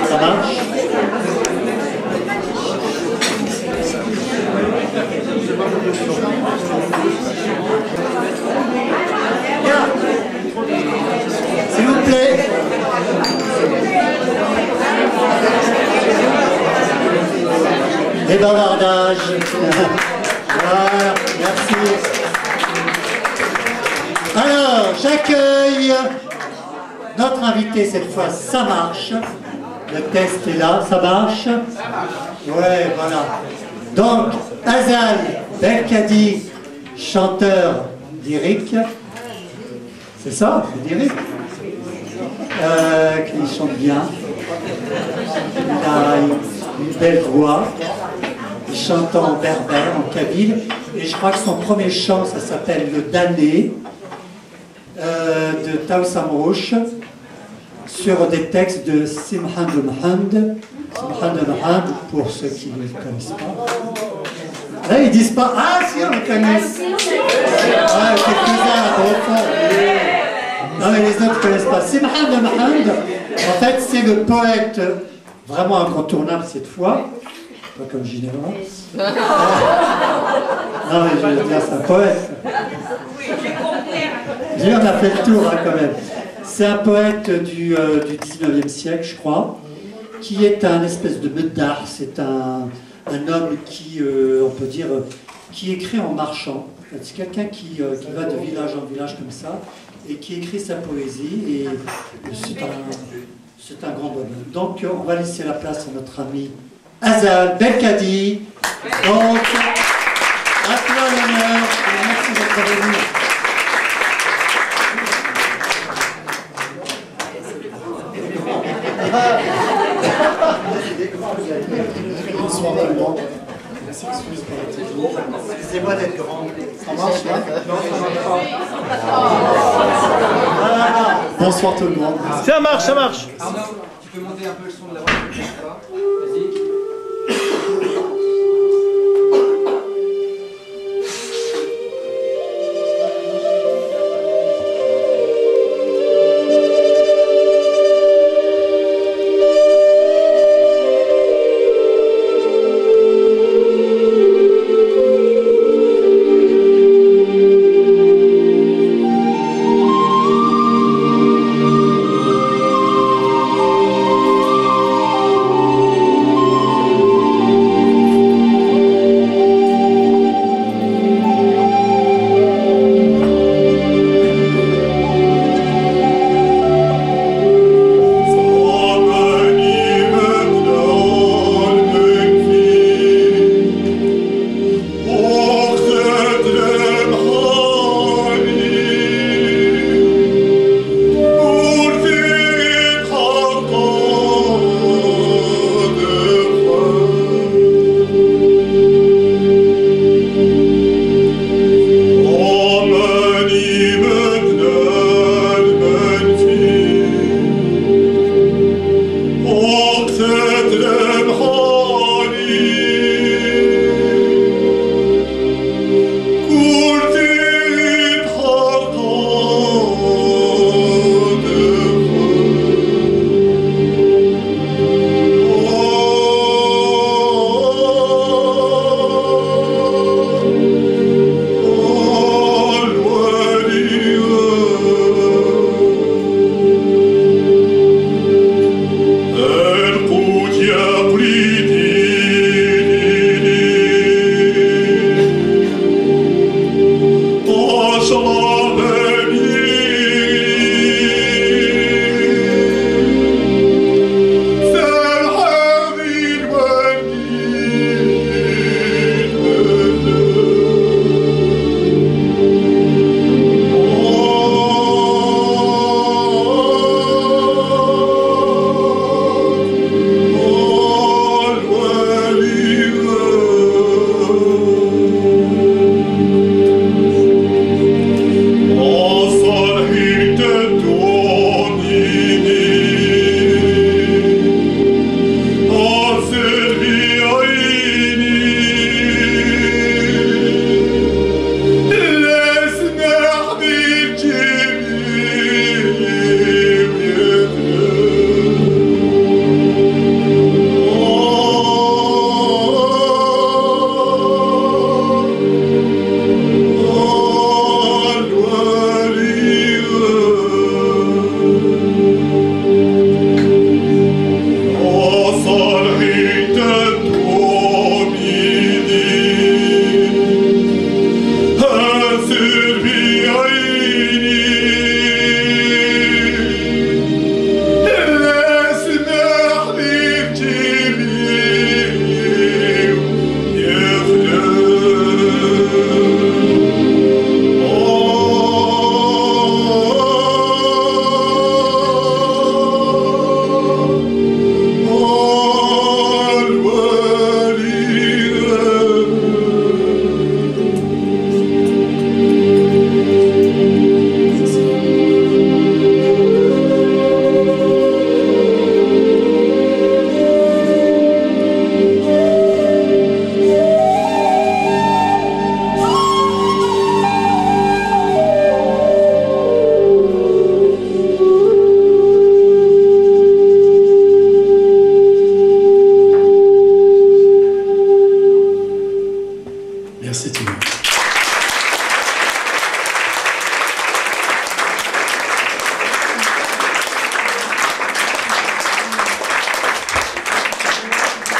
Ça marche? Bien. S'il vous plaît. Les bavardages. Voilà, merci. Alors, j'accueille notre invité cette fois, ça marche. Le test est là, ça marche? Ouais, voilà. Donc, Azal Belkadi, chanteur lyrique. C'est ça, c'est lyrique. Qui chante bien. Il a une belle voix. Il chante en berbère, en kabyle. Et je crois que son premier chant, ça s'appelle Le Damné, de Taoussam Rouch, sur des textes de Simhan de Mahand. Simhan de Mahand, pour ceux qui ne le connaissent pas. Là, ils disent pas, ah si, on le connaît. Ah, non, mais les autres ne connaissent pas. Simhan de Mahand, en fait, c'est le poète vraiment incontournable cette fois. Pas comme Ginevra. Non, mais je veux dire, c'est un poète. Lui, on a fait le tour, hein, quand même. C'est un poète du 19e siècle, je crois, qui est un espèce de meddar. C'est un homme qui, on peut dire, qui écrit en marchant. C'est quelqu'un qui va de village en village comme ça, et qui écrit sa poésie, et c'est un grand bonhomme. Donc, on va laisser la place à notre ami Azal Belkadi. Donc, à toi l'honneur, et merci d'être venu. Bonsoir tout le monde. Merci, excuse pour la technique. Excusez-moi d'être grand. Ça marche là? Non, ça marche pas. Bonsoir tout le monde. Ça marche, ça marche. Arnaud, tu peux monter un peu le son de la voix? Vas-y.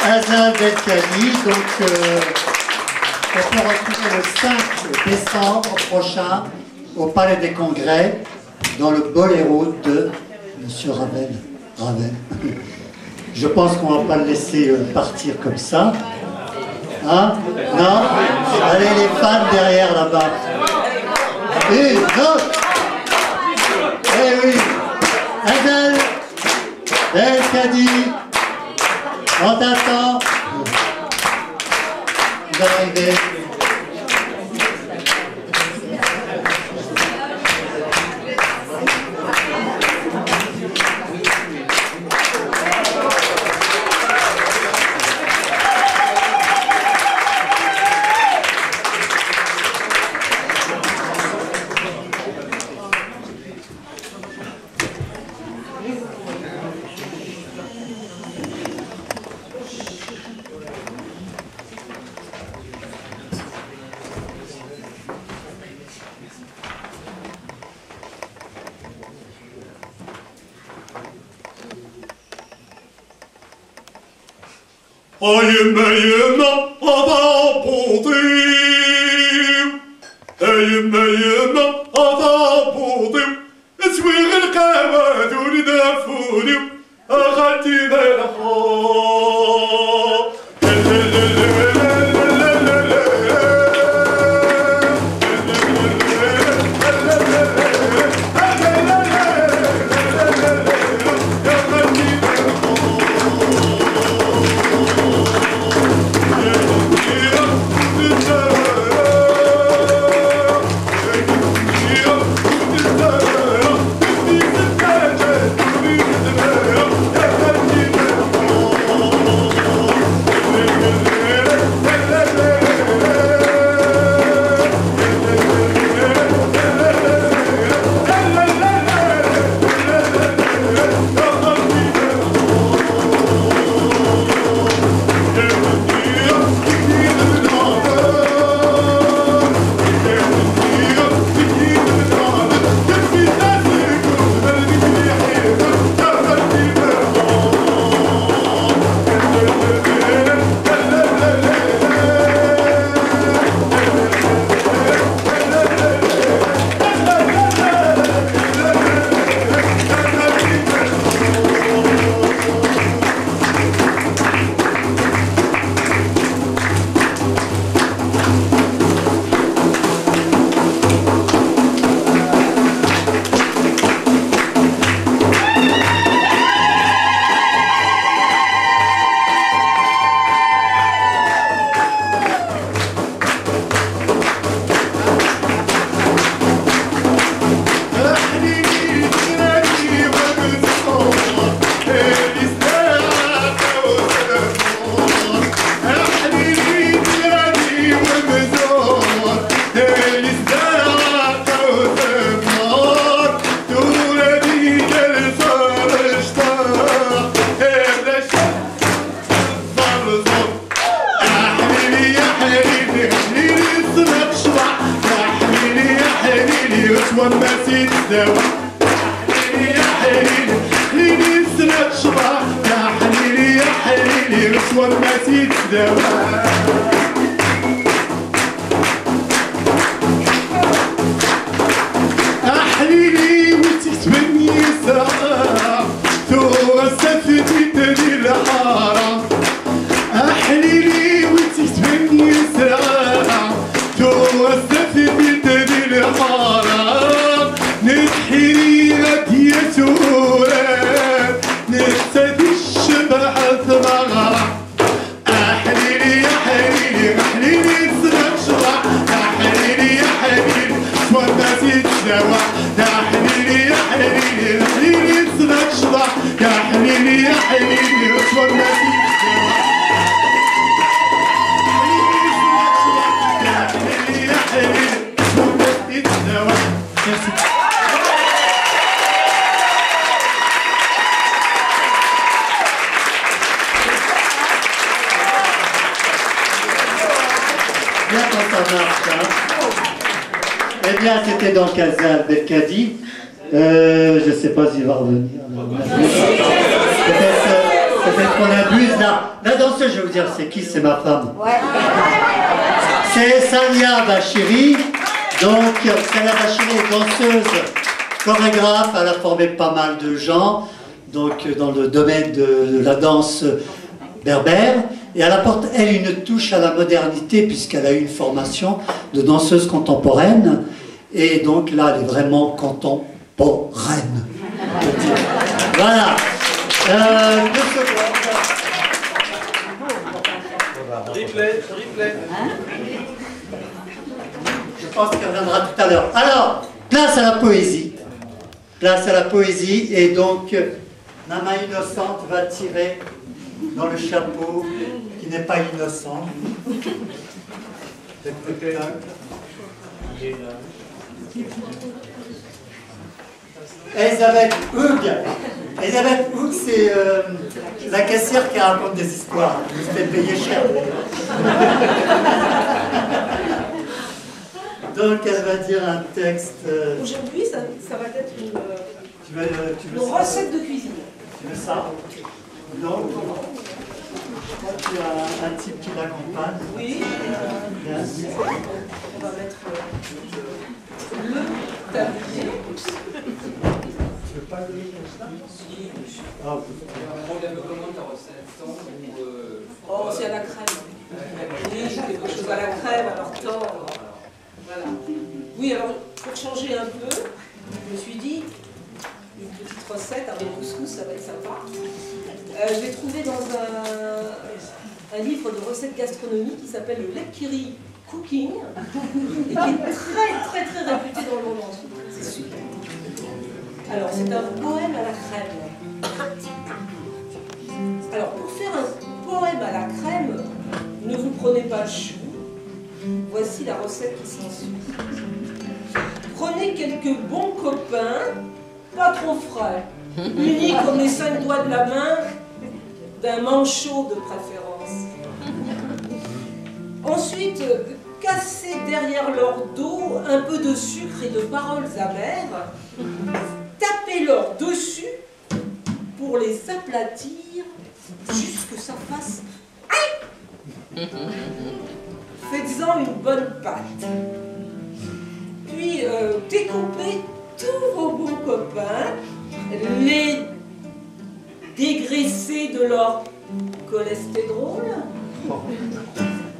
Hazal Belkadi, donc on peut retrouver le 5 décembre prochain au Palais des Congrès dans le boléro de M. Ravel. Je pense qu'on ne va pas le laisser partir comme ça. Hein? Non? Allez les fans derrière là-bas. Une autre. Eh oui. Hazal Belkadi. On t'attend. Vous arrivez. Ayıma ada buldum, ayıma ada buldum. Eswir القواد ولدافوني أخذتي ذلها. Eh bien, c'était donc Hazal Belkadi. Je ne sais pas s'il va revenir. Peut-être Peut-être qu'on abuse là. La danseuse, je vais vous dire, c'est qui? C'est ma femme. Ouais. C'est Sania Bachiri. Donc, Sania Bachiri est danseuse, chorégraphe. Elle a formé pas mal de gens. Donc, dans le domaine de la danse berbère. Et elle apporte, elle, une touche à la modernité, puisqu'elle a eu une formation de danseuse contemporaine. Et donc, là, elle est vraiment contemporaine. Voilà. Replay. Je pense qu'elle reviendra tout à l'heure. Alors, place à la poésie. Place à la poésie. Et donc, ma main innocente va tirer dans le chapeau qui n'est pas innocent. Elisabeth Hug. Elisabeth Hug, c'est la caissière qui raconte des histoires. Vous se faites payer cher. Donc, elle va dire un texte. Aujourd'hui, ça va être une ça recette de cuisine. Tu veux ça? Non. Je crois qu'il y a un type qui l'accompagne. Oui. Bien. On va mettre le tablier. Tu veux pas le Ah, On lève comment ta recette? Oh, c'est à la crème. Oui, quelque chose à la crème, alors tendre. Voilà. Oui, alors, pour changer un peu, je me suis dit, une petite recette avec couscous, ça va être sympa. Je l'ai trouvé dans un livre de recettes gastronomiques qui s'appelle le Lekiri Cooking et qui est très réputé dans le monde entier. C'est super. Alors, c'est un poème à la crème. Alors, pour faire un poème à la crème, ne vous prenez pas le chou. Voici la recette qui s'ensuit. Prenez quelques bons copains, pas trop frais, unis comme les 5 doigts de la main, d'un manchot de préférence. Ensuite, cassez derrière leur dos un peu de sucre et de paroles amères, tapez-leur dessus pour les aplatir jusque ça fasse aïe. Faites-en une bonne pâte. Puis découpez tous vos bons copains, les dégraissez de leur cholestérol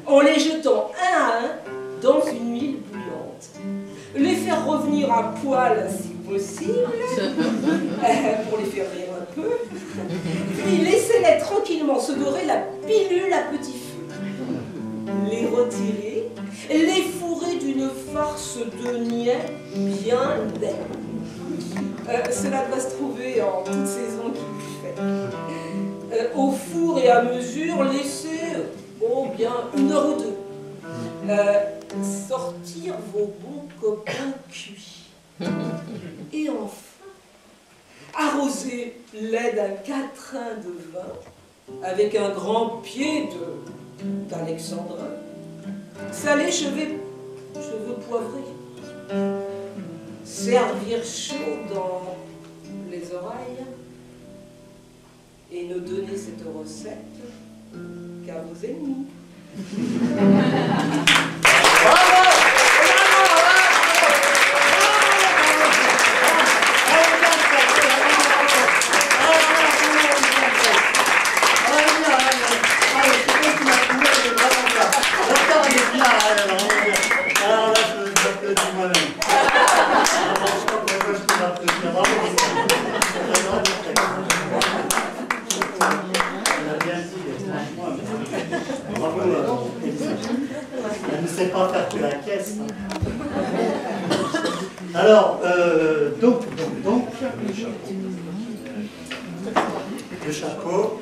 en les jetant un à un dans une huile bouillante. Les faire revenir à poil si possible, pour les faire rire un peu. Puis laissez-les tranquillement se dorer la pilule à petit feu. Les retirer, les fourrer d'une farce de niais bien laide. Cela doit se trouver en toute saison qui lui fait. Au four et à mesure, laissez bien 1 heure ou 2. Sortir vos bons copains cuits. Et enfin, arroser lait d'un quatrain de vin avec un grand pied d'alexandrin, saler cheveux poivrés, servir chaud dans les oreilles et ne donner cette recette qu'à vos ennemis. Elle ne sait pas faire que la caisse. Alors, donc, le chapeau.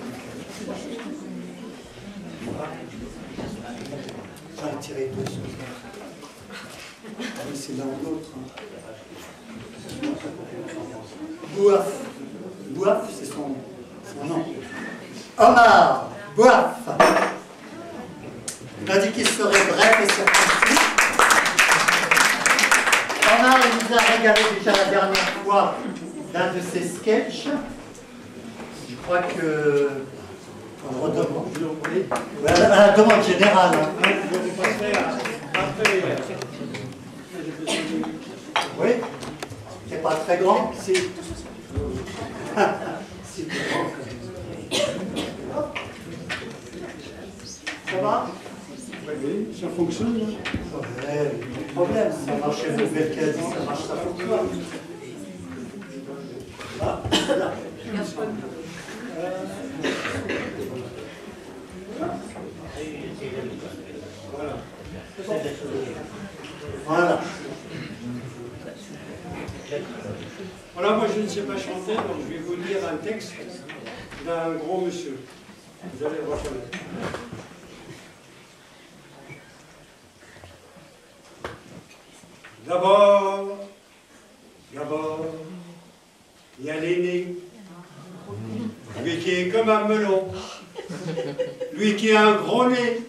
J'en ai tiré 2. C'est l'un ou l'autre. Bouaf. Bouaf, c'est son nom. Omar Bouaf. Il m'a dit qu'il serait bref et circoncis. Omar, il nous a régalé déjà la dernière fois d'un de ses sketchs. Je crois que On redemande. Oui. À la demande générale. Hein. Oui. C'est pas très grand. Si. C'est plus grand. Ça va? Oui, ça fonctionne. Ouais, pas de problème. Ça marche chez vous, Belkadi, ça marche, ça fonctionne. Ah, là. Voilà. Voilà, moi je ne sais pas chanter, donc je vais vous lire un texte d'un gros monsieur. Vous allez le reconnaître. D'abord, il y a l'aîné, lui qui est comme un melon, lui qui a un gros nez,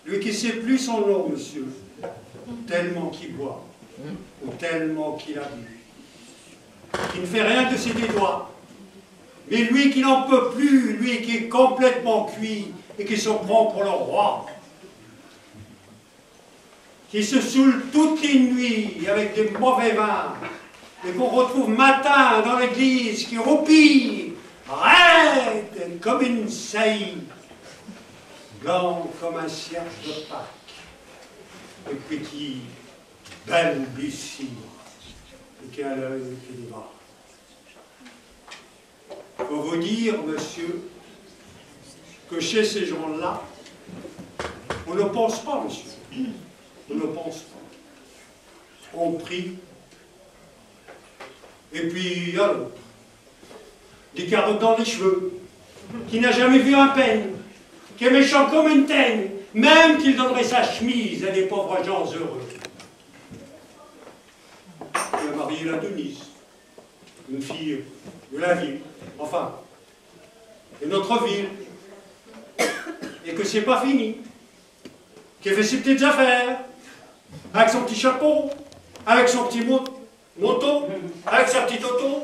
lui qui ne sait plus son nom, monsieur, tellement qu'il boit, ou tellement qu'il a bu, qui ne fait rien de ses deux doigts, mais lui qui n'en peut plus, lui qui est complètement cuit et qui se prend pour le roi, qui se saoule toutes les nuits avec des mauvais vins, et qu'on retrouve matin dans l'église, qui roupille, raide comme une saillie, blanc comme un cierge de Pâques, et puis qui balbutie, et qui a l'œil qui démarre. Il faut vous dire, monsieur, que chez ces gens-là, on ne pense pas, monsieur. On ne pense pas. On prie. Et puis, il y a l'autre. Des carottes dans les cheveux, qui n'a jamais vu un peigne, qui est méchant comme une teigne, même qu'il donnerait sa chemise à des pauvres gens heureux. Il a marié la Denise, une fille de la ville, enfin, de notre ville, et que c'est pas fini, qui a fait ses petites affaires, avec son petit chapeau, avec son petit moto, avec sa petite auto,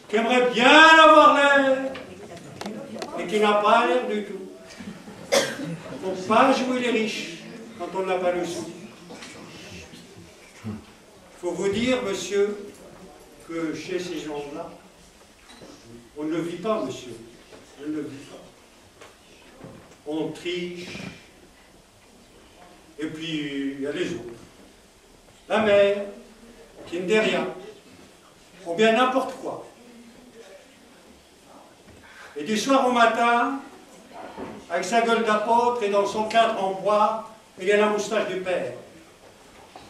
qui aimerait bien avoir l'air, et qui n'a pas l'air du tout. Il ne faut pas jouer les riches quand on n'a pas le sou. Il faut vous dire, monsieur, que chez ces gens-là, on ne vit pas, monsieur. On ne vit pas. On triche. Et puis, il y a les autres. La mère, qui ne dit rien. Ou bien n'importe quoi. Et du soir au matin, avec sa gueule d'apôtre et dans son cadre en bois, il y a la moustache du père,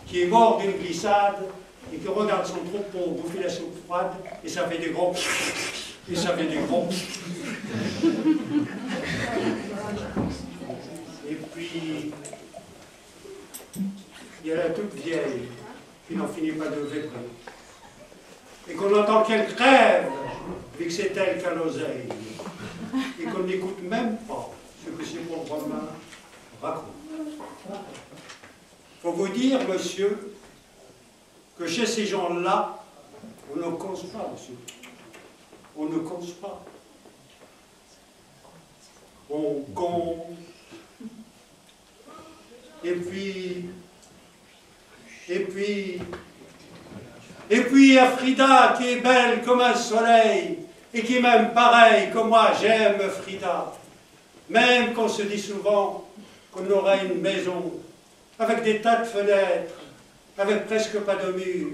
qui est mort d'une glissade et qui regarde son troupeau bouffer la soupe froide, et ça fait des gros... Et ça fait des gros... Et puis, il y a la toute vieille, qui n'en finit pas de vêter. Et qu'on entend qu'elle crève, vu que c'est elle qui a l'oseille. Et qu'on n'écoute même pas ce que ces pauvres mains racontent. Il faut vous dire, monsieur, que chez ces gens-là, on ne cause pas, monsieur. On ne cause pas. On compte. Et puis, il y a Frida qui est belle comme un soleil et qui m'aime pareil comme moi j'aime Frida. Même qu'on se dit souvent qu'on aura une maison avec des tas de fenêtres, avec presque pas de mur,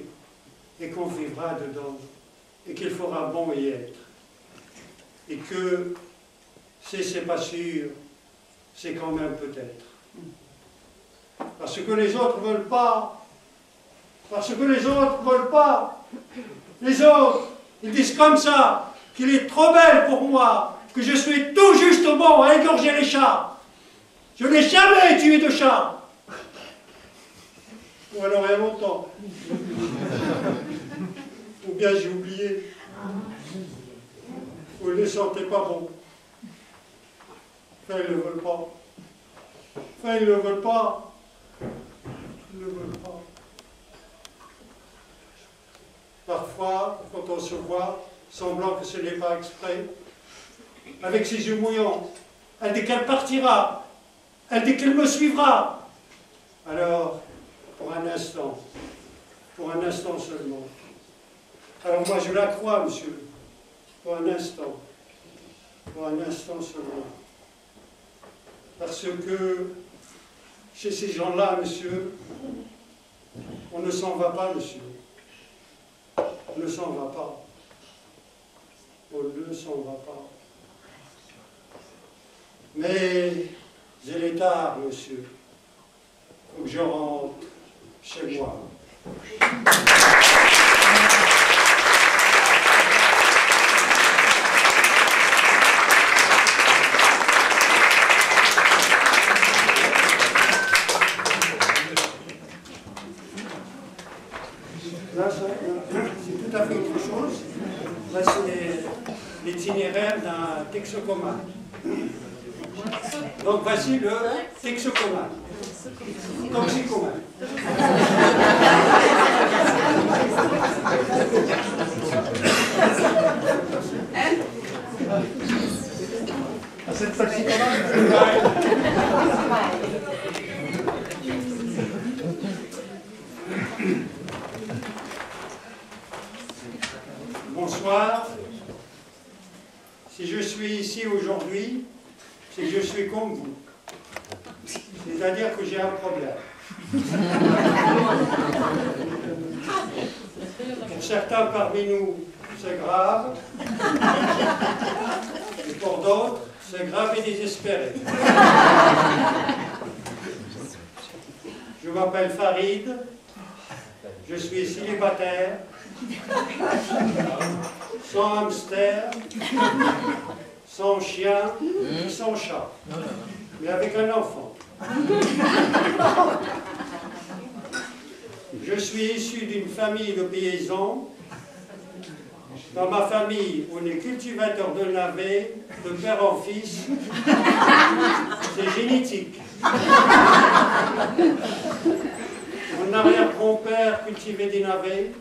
et qu'on vivra dedans, et qu'il fera bon y être. Et que, si c'est pas sûr, c'est quand même peut-être. Parce que les autres ne veulent pas. Parce que les autres ne veulent pas. Les autres, ils disent comme ça, qu'il est trop belle pour moi, que je suis tout juste bon à égorger les chats. Je n'ai jamais tué de chat. Ou alors il y a longtemps. Ou bien j'ai oublié. Ou ils ne sentaient pas bon. Enfin, ils ne veulent pas. Enfin, ils ne veulent pas. Ils ne veulent pas. Parfois, quand on se voit, semblant que ce n'est pas exprès, avec ses yeux mouillants. Elle dit qu'elle partira. Elle dit qu'elle me suivra. Alors, pour un instant seulement. Alors moi je la crois, monsieur, pour un instant seulement. Parce que chez ces gens-là, monsieur, on ne s'en va pas, monsieur. On ne s'en va pas. On ne s'en va pas. Mais il est tard, monsieur. Il faut que je rentre chez moi. Là, c'est tout à fait autre chose. Là, c'est l'itinéraire d'un toxicomane. Donc, voici le toxicomane. Toxicomane. C'est le toxicomane. Bonsoir. Si je suis ici aujourd'hui, c'est que je suis comme vous. C'est-à-dire que j'ai un problème. Pour certains parmi nous, c'est grave. Et pour d'autres, c'est grave et désespéré. Je m'appelle Farid. Je suis célibataire. Sans hamster, sans chien, sans chat, mais avec un enfant. Je suis issu d'une famille de paysans. Dans ma famille, on est cultivateur de navets, de père en fils. C'est génétique. Mon arrière-grand-père cultivait des navets.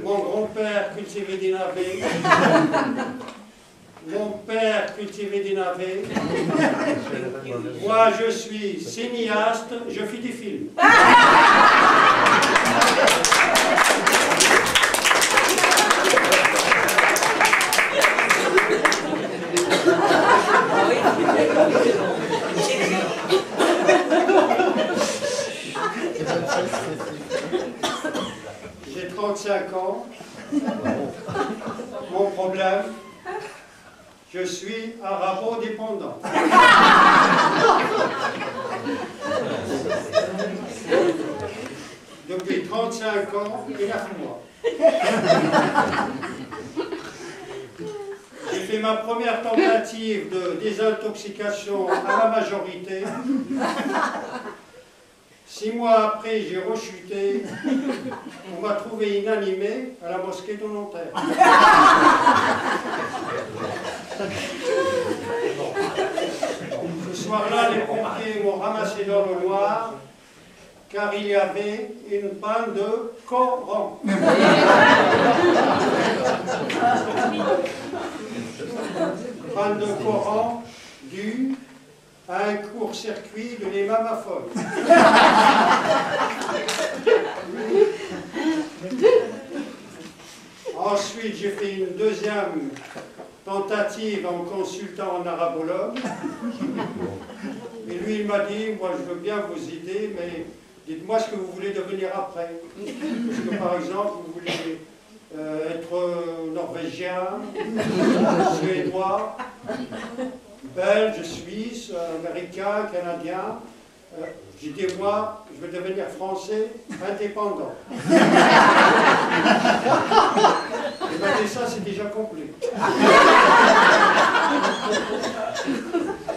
Mon grand-père cultivait des navets. Mon père cultivait des navets. Moi, je suis cinéaste, je fais des films. J'ai 35 ans. Mon problème, je suis arabo-dépendant. Depuis 35 ans et 9 mois. J'ai fait ma première tentative de désintoxication à la majorité. 6 mois après, j'ai rechuté. On m'a trouvé inanimé à la mosquée de Nanterre. Ce soir-là, les pompiers m'ont ramassé dans le noir, car il y avait une panne de Coran. Panne de Coran due à un court-circuit de l'imam Afol. Ensuite, j'ai fait une deuxième tentative en consultant un arabologue. Et lui, il m'a dit, moi je veux bien vous aider, mais dites-moi ce que vous voulez devenir après. Parce que par exemple, vous voulez être norvégien, suédois, belge, suisse, américain, canadien. J'ai dit, moi, je veux devenir français indépendant. Il m'a dit, ça, c'est déjà complet.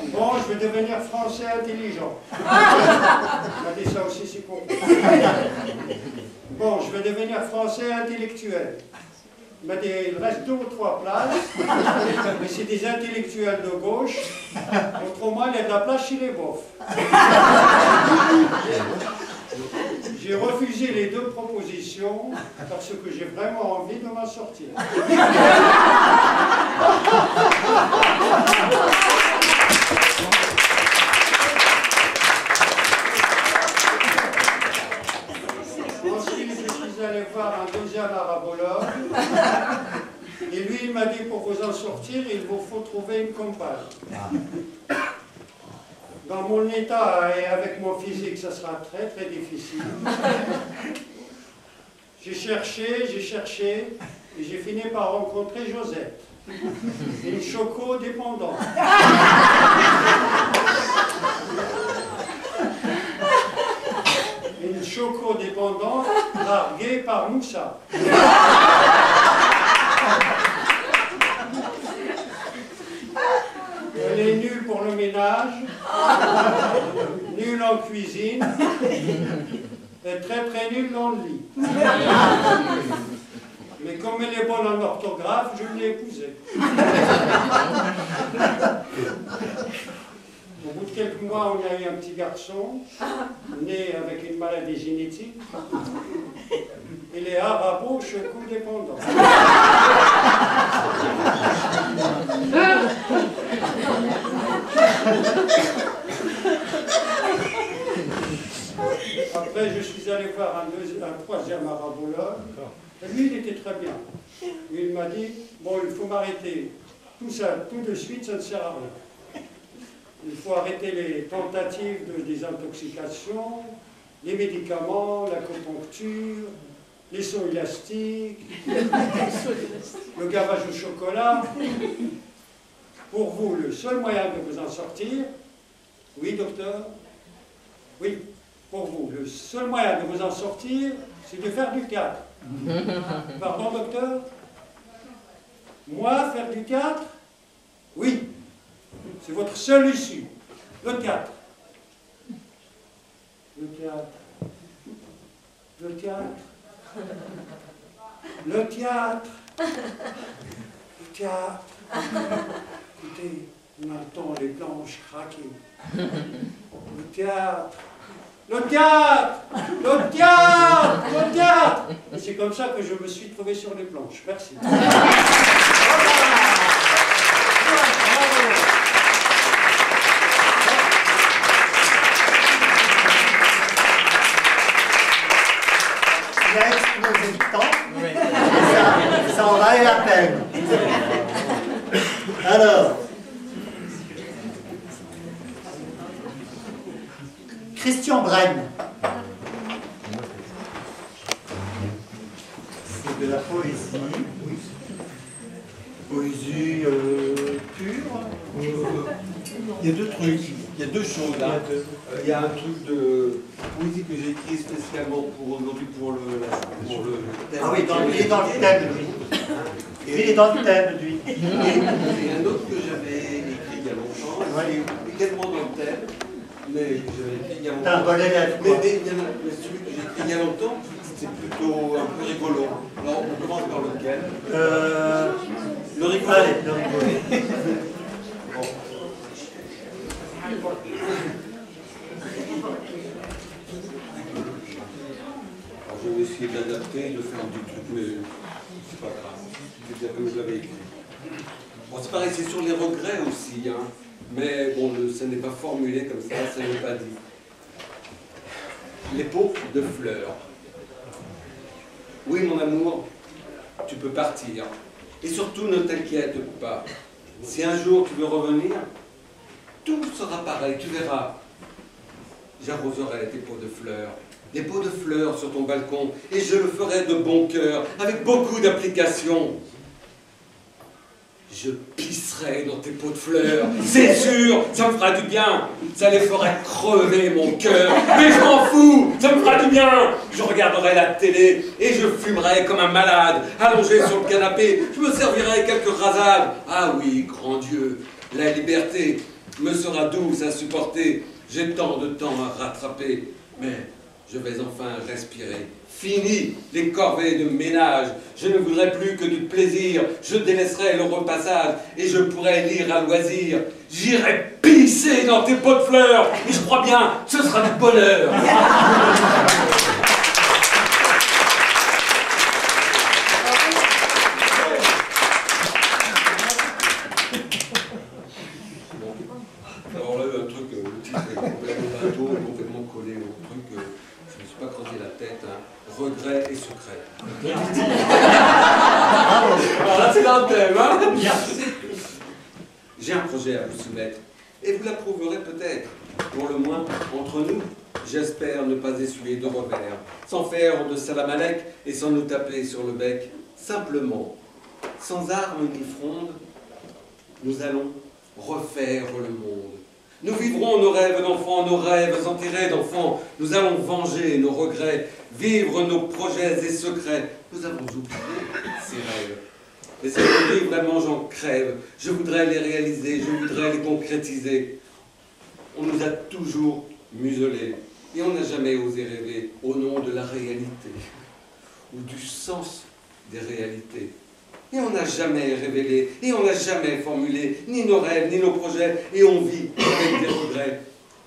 Bon, je veux devenir français intelligent. Il m'a dit, ça aussi, c'est complet. Bon, je veux devenir français intellectuel. Il m'a dit, il reste 2 ou 3 places, mais c'est des intellectuels de gauche. Autrement, il y a de la place chez les bofs. J'ai refusé les 2 propositions parce que j'ai vraiment envie de m'en sortir. Ensuite, je suis allé voir un deuxième arabologue. Et lui, il m'a dit, pour vous en sortir, il vous faut trouver une compagne. Dans mon état et avec mon physique, ça sera très très difficile. J'ai cherché, et j'ai fini par rencontrer Josette, une choco-dépendante. Une choco-dépendante larguée par Moussa. Elle est nulle pour le ménage, nulle en cuisine, et très très nulle dans le lit. Mais comme elle est bonne en orthographe, je l'ai épousée. Au bout de quelques mois, on a eu un petit garçon, né avec une maladie génétique. Il est arabo-choco-dépendant. Après, je suis allé voir un troisième arabologue. Et lui, il était très bien. Il m'a dit, bon, il faut m'arrêter. Tout ça, tout de suite, ça ne sert à rien. Il faut arrêter les tentatives de désintoxication, les médicaments, l'acupuncture, les sauts élastiques, le gavage au chocolat. Pour vous, le seul moyen de vous en sortir, oui, docteur, oui, pour vous, le seul moyen de vous en sortir, c'est de faire du théâtre. Pardon, docteur? Moi, faire du théâtre? Oui. C'est votre seule issue. Le théâtre. Le théâtre. Le théâtre. Le théâtre. Le théâtre. Écoutez, on entend les planches craquer. Le théâtre. Le théâtre. Le théâtre. Le théâtre. Et c'est comme ça que je me suis trouvé sur les planches. Merci. Il a explosé le temps, ça en valait la peine. Alors, Christian Brenne, c'est de la poésie, oui. Poésie pure. Il y a deux trucs, il y a deux choses là. Il y a un truc de poésie que j'ai écrit spécialement pour aujourd'hui pour le thème. Ah oui, il est dans le thème, lui. Il est dans le thème, lui. Et un autre que j'avais écrit il y a longtemps, il est également dans le thème, mais que j'avais écrit il y a longtemps. T'as un bon élève, quoi. Mais celui que j'ai écrit il y a longtemps, c'est plutôt un peu rigolo. Alors on commence par lequel? Le rigolo. Allez, le rigolo. Bon. Alors, je vais essayer d'adapter, de faire un petit truc, mais c'est pas grave. C'est bien comme je l'avais écrit. Bon, c'est pareil, c'est sur les regrets aussi, hein. Mais bon, ça n'est pas formulé comme ça n'est pas dit. Les pots de fleurs. Oui, mon amour, tu peux partir. Et surtout, ne t'inquiète pas. Si un jour tu veux revenir, tout sera pareil, tu verras. J'arroserai tes pots de fleurs, des pots de fleurs sur ton balcon, et je le ferai de bon cœur, avec beaucoup d'application. Je pisserai dans tes pots de fleurs, c'est sûr, ça me fera du bien. Ça les ferait crever mon cœur, mais je m'en fous, ça me fera du bien. Je regarderai la télé et je fumerai comme un malade, allongé sur le canapé. Je me servirai quelques rasades. Ah oui, grand Dieu, la liberté me sera douce à supporter. J'ai tant de temps à rattraper, mais je vais enfin respirer. Fini les corvées de ménage, je ne voudrais plus que du plaisir, je délaisserai le repassage et je pourrai lire à loisir. J'irai pisser dans tes pots de fleurs et je crois bien, ce sera du bonheur. un thème, hein? Bien. J'ai un projet à vous soumettre, et vous l'approuverez peut-être. Pour le moins, entre nous, j'espère ne pas essuyer de revers, sans faire de salamalek et sans nous taper sur le bec. Simplement, sans armes ni fronde, nous allons refaire le monde. Nous vivrons nos rêves d'enfants, nos rêves enterrés d'enfants. Nous allons venger nos regrets, vivre nos projets et secrets. Nous avons oublié ces rêves. Et si aujourd'hui vraiment j'en crève, je voudrais les réaliser, je voudrais les concrétiser. On nous a toujours muselés et on n'a jamais osé rêver au nom de la réalité ou du sens des réalités. Et on n'a jamais révélé, et on n'a jamais formulé ni nos rêves, ni nos projets, et on vit avec des regrets.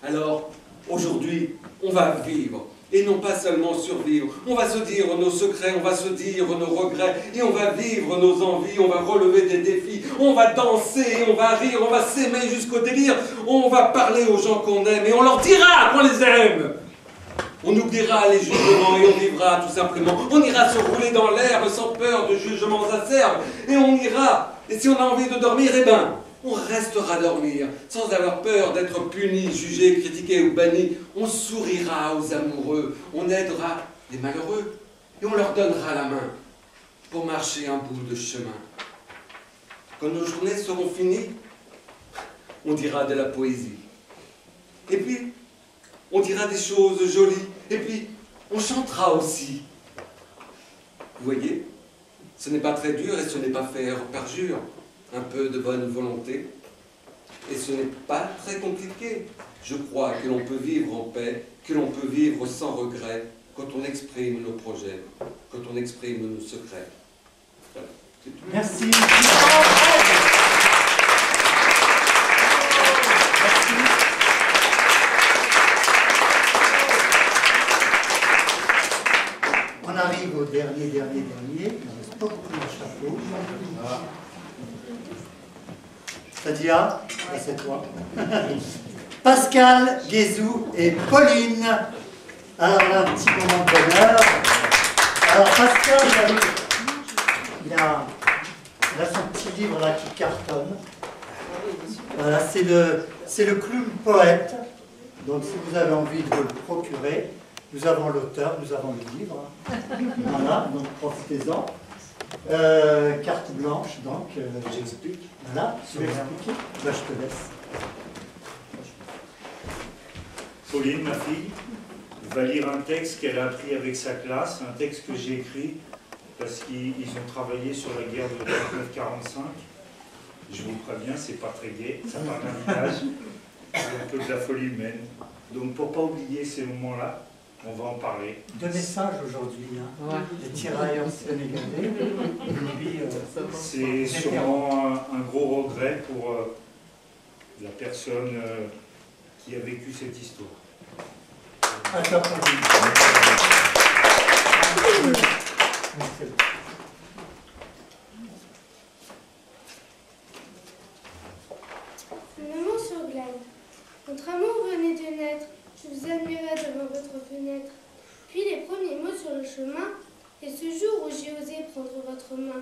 Alors, aujourd'hui, on va vivre, et non pas seulement survivre. On va se dire nos secrets, on va se dire nos regrets, et on va vivre nos envies, on va relever des défis, on va danser, on va rire, on va s'aimer jusqu'au délire, on va parler aux gens qu'on aime, et on leur dira qu'on les aime. On oubliera les jugements et on vivra tout simplement. On ira se rouler dans l'herbe sans peur de jugements acerbes. Et on ira. Et si on a envie de dormir, eh ben, on restera dormir, sans avoir peur d'être puni, jugé, critiqué ou banni. On sourira aux amoureux, on aidera les malheureux. Et on leur donnera la main pour marcher un bout de chemin. Quand nos journées seront finies, on dira de la poésie. Et puis, on dira des choses jolies, et puis on chantera aussi. Vous voyez, ce n'est pas très dur et ce n'est pas faire perjure. Un peu de bonne volonté. Et ce n'est pas très compliqué. Je crois que l'on peut vivre en paix, que l'on peut vivre sans regret, quand on exprime nos projets, quand on exprime nos secrets. Voilà, c'est tout. Merci. On arrive au dernier. Il ne reste pas beaucoup de chapeau. Sadia, c'est toi. Pascal, Guézou et Pauline. Alors là, un petit moment de bonheur. Alors Pascal, il a son petit livre là qui cartonne. Voilà, c'est le clown poète. Donc si vous avez envie de vous le procurer, nous avons l'auteur, nous avons le livre. Voilà, donc profitez-en. Carte blanche, donc. J'explique. Voilà, tu veux expliquer? Ben, je te laisse. Pauline, ma fille, va lire un texte qu'elle a appris avec sa classe, un texte que j'ai écrit parce qu'ils ont travaillé sur la guerre de 1945. Je vous préviens, c'est pas très gai, ça parle d'un village, c'est un peu de la folie humaine. Donc pour pas oublier ces moments-là, on va en parler. Deux messages aujourd'hui, hein. Ouais. Les tirailleurs sénégalais. C'est sûrement un gros regret pour la personne qui a vécu cette histoire. Maman sur Glane, notre amour venait de naître, je vous admirais devant votre fenêtre. Puis les premiers mots sur le chemin, et ce jour où j'ai osé prendre votre main.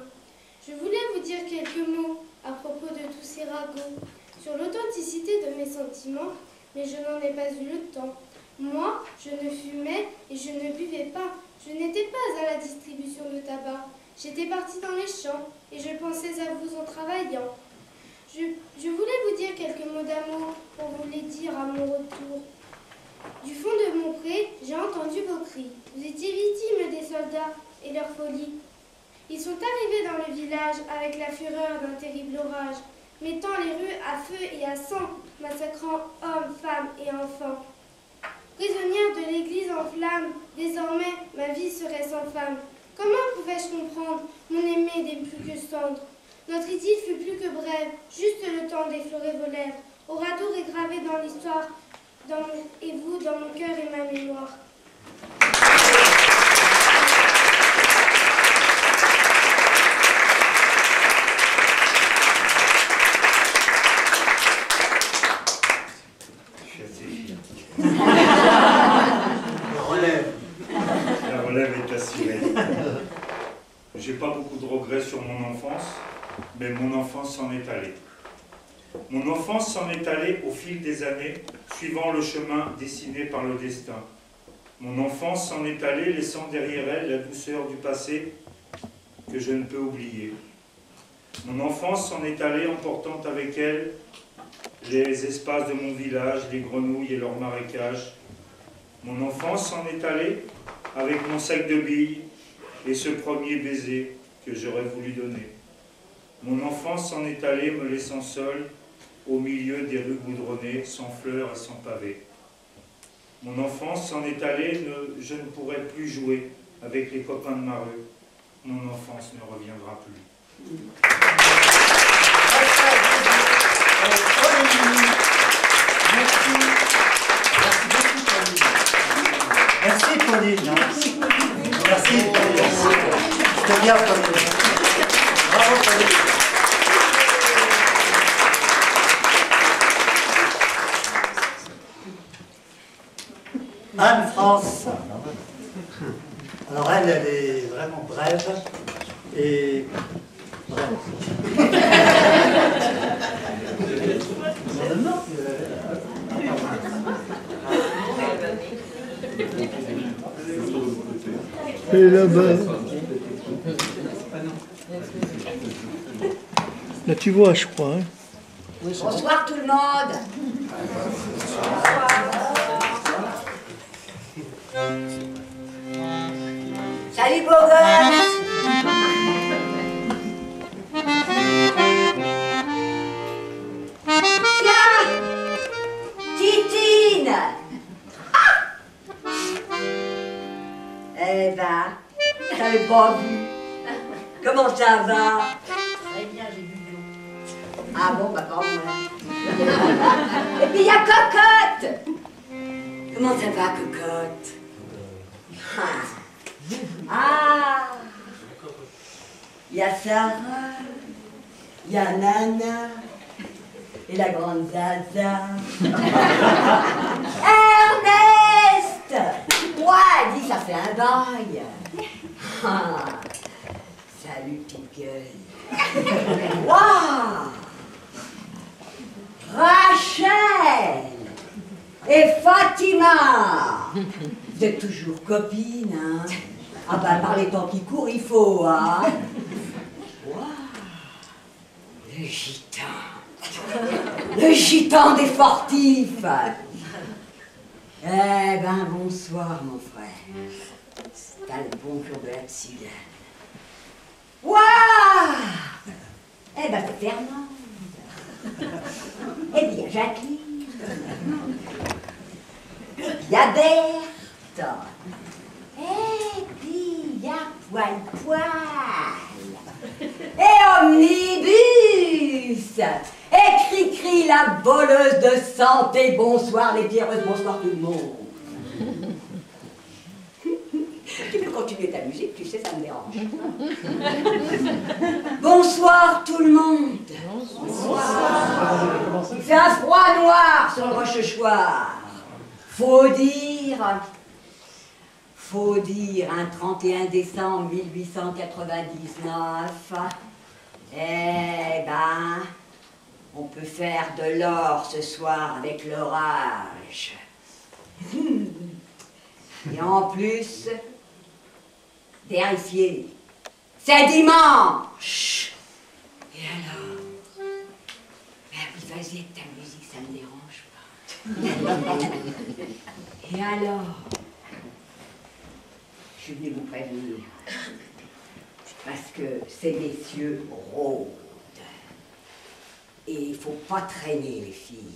Je voulais vous dire quelques mots à propos de tous ces ragots, sur l'authenticité de mes sentiments, mais je n'en ai pas eu le temps. Moi, je ne fumais et je ne buvais pas. Je n'étais pas à la distribution de tabac. J'étais partie dans les champs et je pensais à vous en travaillant. Je voulais vous dire quelques mots d'amour pour vous les dire à mon retour. Du fond de mon pré, j'ai entendu vos cris. Vous étiez victimes des soldats et leur folie. Ils sont arrivés dans le village avec la fureur d'un terrible orage, mettant les rues à feu et à sang, massacrant hommes, femmes et enfants. Prisonnière de l'église en flammes, désormais ma vie serait sans femme. Comment pouvais-je comprendre mon aimé n'est plus que cendre? Notre idylle fut plus que brève, juste le temps d'effleurer vos lèvres. Oradour est gravé dans l'histoire, et vous dans mon cœur et ma mémoire. La relève est assurée. J'ai pas beaucoup de regrets sur mon enfance. Mais mon enfance s'en est allée. Mon enfance s'en est allée au fil des années, suivant le chemin dessiné par le destin. Mon enfance s'en est allée, laissant derrière elle la douceur du passé que je ne peux oublier. Mon enfance s'en est allée, emportant avec elle les espaces de mon village, les grenouilles et leurs marécages. Mon enfance s'en est allée avec mon sac de billes et ce premier baiser que j'aurais voulu donner. Mon enfance s'en est allée, me laissant seul au milieu des rues goudronnées, sans fleurs et sans pavés. Mon enfance s'en est allée, je ne pourrai plus jouer avec les copains de ma rue. Mon enfance ne reviendra plus. Merci Pauline. Merci. C'était bien Pauline. Bravo Pauline. Anne-France. Alors elle est vraiment brève et brève. Et là-bas. Là tu vois, je crois. Hein. Bonsoir tout le monde. Salut beau gosse. Tiens, Titine. Eh ben, j'avais pas vu. Comment ça va? Très bien, j'ai vu l'eau. Ah bon, bah quand même. Et puis il y a Cocotte. Comment ça va, Cocotte? Ah, il y a Sarah, il y a Nana et la grande Zaza. Ernest! Ouais, dis, ça fait un bail. Ah, salut, petite gueule. Waouh! Rachel et Fatima! Vous êtes toujours copines, hein? Ah bah, par les temps qui courent, il faut, hein? Waouh! Le gitan! Le gitan des fortifs! Eh ben, bonsoir, mon frère. T'as le bon jour de la Tsile. Waouh! Eh ben, c'est Fernande. Eh bien, Jacqueline. Il y a Berthe. Et puis il y a Poil. Et Omnibus. Et Cricri, la voleuse de santé. Bonsoir les pierreuses, bonsoir tout le monde. Tu peux continuer ta musique, tu sais, ça me dérange. Bonsoir tout le monde. Bonsoir. Il fait un froid noir sur le Rochechouart. Faut dire, un 31 décembre 1899, eh ben, on peut faire de l'or ce soir avec l'orage. Et en plus, vérifiez, c'est dimanche. Et alors, ben oui, vas-y avec ta musique, ça me dérange pas. Et alors, je suis venue vous prévenir, parce que ces messieurs rôdent. Et il ne faut pas traîner les filles,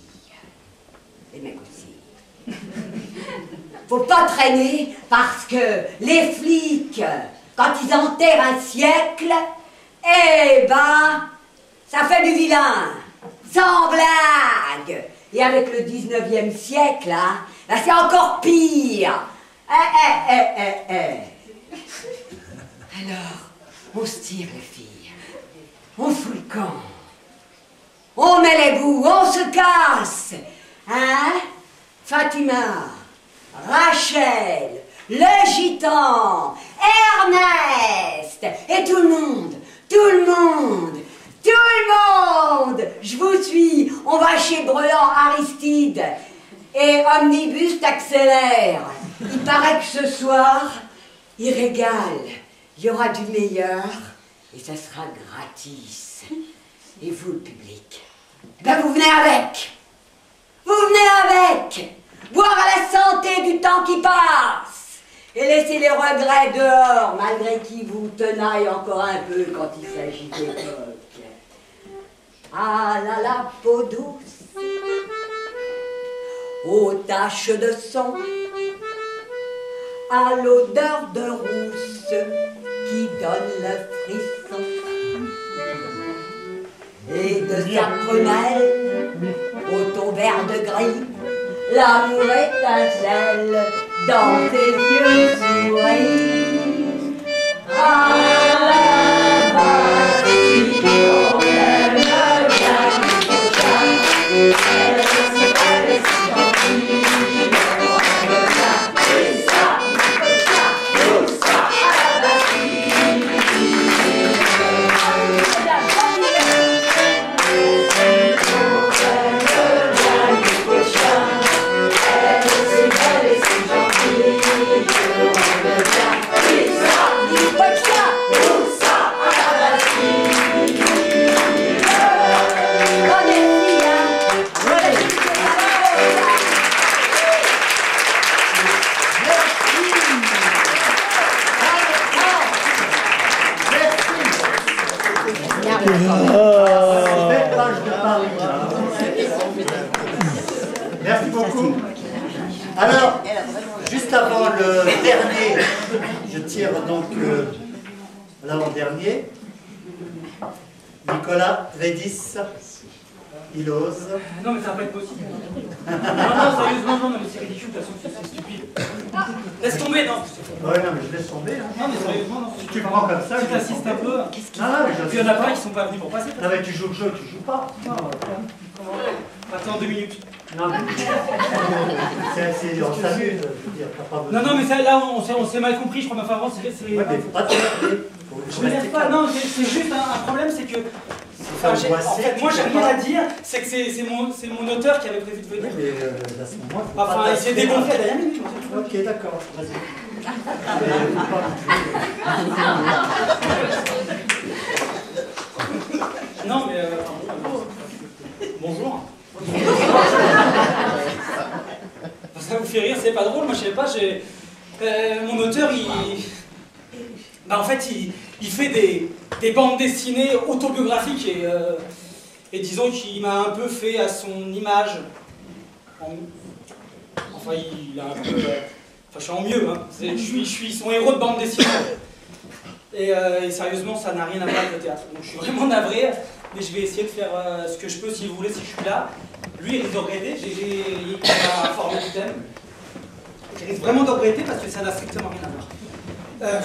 les mecs aussi. Faut pas traîner parce que les flics, quand ils enterrent un siècle, eh ben, ça fait du vilain, sans blague. Et avec le 19e siècle, hein, là c'est encore pire. Alors, on se tire les filles, on fout le camp, on met les bouts, on se casse. Hein? Fatima, Rachel, le gitan, Ernest, et tout le monde, monde, je vous suis. On va chez Brelan Aristide. Et Omnibus t'accélère. Il paraît que ce soir, il régale. Il y aura du meilleur et ça sera gratis. Et vous, le public, ben vous venez avec. Vous venez avec. Boire à la santé du temps qui passe. Et laisser les regrets dehors, malgré qui vous tenaille encore un peu quand il s'agit d'époque. Ah là la peau douce, aux taches de sang, à l'odeur de rousse qui donne le frisson. Et de sa prunelle au ton vert de gris, l'amour étincelle dans tes yeux souris. Ah la Bastille, on aime bien le elle est si belle et si gentille, on aime bien, et ça, tout ça, à la Bastille. Merci beaucoup. Alors, juste avant le dernier, je tire donc l'avant-dernier. Nicolas Redis, il ose. Non, mais ça va pas être possible. Non, sérieusement, non, mais c'est ridicule, de toute façon, c'est stupide. Laisse tomber, non. Ouais, non, mais je laisse tomber. Hein. Non, mais sérieusement, non. Si tu prends comme ça, tu t'assistes un peu. Ah, mais il y en a pas qui sont pas venus pour passer. Non, mais tu joues le jeu, tu joues pas. Non, comment? Attends 2 minutes. Non, mais on s'amuse, je veux dire, t'as pas besoin. Non, mais ça, là, on s'est mal compris, je crois, ma faveur, c'est... Ouais, mais faut pas te regarder. Je me lève pas, non, c'est juste un problème, c'est que... Enfin, en fait, moi, j'ai rien à dire, c'est que c'est mon auteur qui avait prévu de venir. Oui, mais à ce moment, enfin, il s'est dégonflé à la dernière minute. Ok, d'accord, vas-y. Non, mais... bonjour. Ça vous fait rire, c'est pas drôle, moi je sais pas, mon auteur, en fait, il fait des bandes dessinées autobiographiques et disons qu'il m'a un peu fait à son image. Enfin, il a un peu... Enfin, je suis en mieux, hein. Je suis son héros de bande dessinée. Et sérieusement, ça n'a rien à voir avec le théâtre. Donc je suis vraiment navré, mais je vais essayer de faire ce que je peux si vous voulez, si je suis là. Lui, il risque de regretter, il m'a informé du thème. Il risque vraiment de regretter parce que ça n'a strictement rien à voir.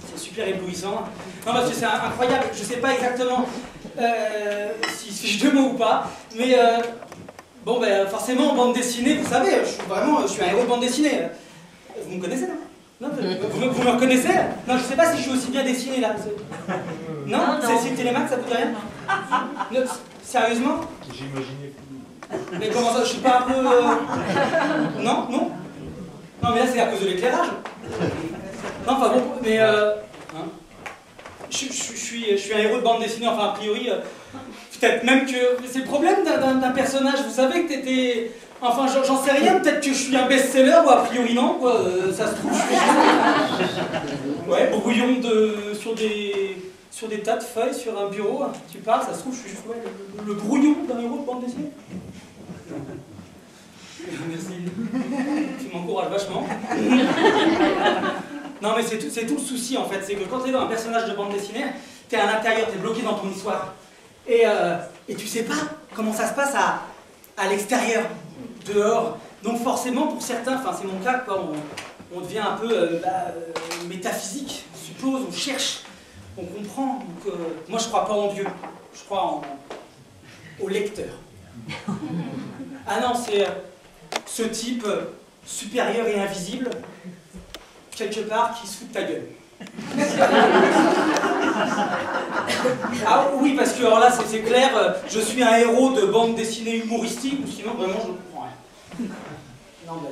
C'est super éblouissant. Non, parce que c'est incroyable, je sais pas exactement s'il se fiche de mots ou pas, mais bon, ben forcément, en bande dessinée, vous savez, je suis un héros de bande dessinée. Vous me connaissez, non? Non, vous me reconnaissez? Non, je sais pas si je suis aussi bien dessiné là. Non, c'est le Télémax, ça vous dit rien? Non, sérieusement? J'imaginais. Mais comment ça, je suis pas un peu... Non, non? Non, mais là c'est à cause de l'éclairage. Non, enfin bon, mais... Je suis un héros de bande dessinée, enfin a priori... peut-être même que... C'est le problème d'un personnage, vous savez que t'étais... Enfin, j'en sais rien, peut-être que je suis un best-seller ou a priori non, quoi. Ça se trouve, je suis juste... Ouais, brouillon sur des tas de feuilles, sur un bureau, tu parles, ça se trouve, je suis juste le brouillon d'un héros de bande dessinée. Merci. Tu m'encourages vachement. Non, mais c'est tout le souci, en fait. C'est que quand t'es dans un personnage de bande dessinée, t'es à l'intérieur, t'es bloqué dans ton histoire. Et tu sais pas comment ça se passe à l'extérieur, dehors. Donc forcément, pour certains, enfin c'est mon cas, quoi, on devient un peu métaphysique, on suppose, on cherche, on comprend. Donc, moi, je crois pas en Dieu, je crois au lecteur. Ah non, c'est ce type supérieur et invisible, quelque part, qui se fout de ta gueule. Ah oui, parce que alors là, c'est clair, je suis un héros de bande dessinée humoristique, ou sinon, vraiment, je ne comprends rien. Non, bah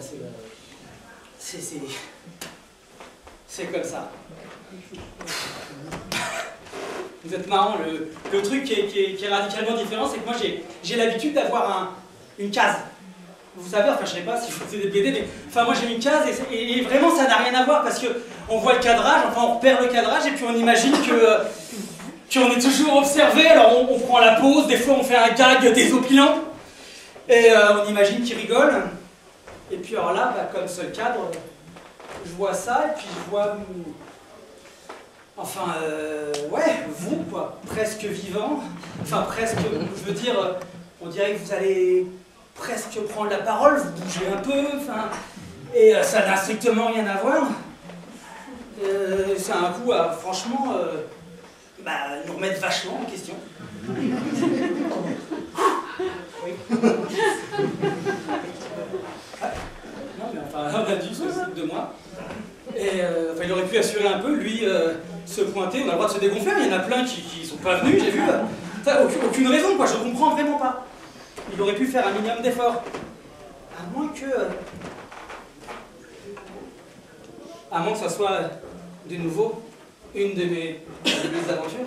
c'est comme ça. Vous êtes marrant, le truc qui est radicalement différent, c'est que moi, j'ai l'habitude d'avoir une case. Vous savez, enfin je sais pas si vous faites des BD, mais enfin moi j'ai une case et vraiment ça n'a rien à voir parce que on voit le cadrage, enfin on repère le cadrage et puis on imagine qu'on est toujours observé, alors on prend la pause, des fois on fait un gag désopilant et on imagine qu'il rigole. Et puis alors là, bah, comme seul cadre, je vois ça et puis je vois, enfin ouais, vous quoi, presque vivant, enfin presque, je veux dire, on dirait que vous allez presque prendre la parole, vous bougez un peu, enfin, et ça n'a strictement rien à voir. C'est un coup à, franchement, bah, nous remettre vachement en question. Oui. Non mais enfin, on a dû se foutre de moi. Et enfin, il aurait pu assurer un peu, lui, se pointer, on a le droit de se dégonfler, il y en a plein qui sont pas venus, j'ai vu. Aucune raison, quoi, je comprends vraiment pas. Il aurait pu faire un minimum d'effort. À moins que ça soit de nouveau une de mes aventures.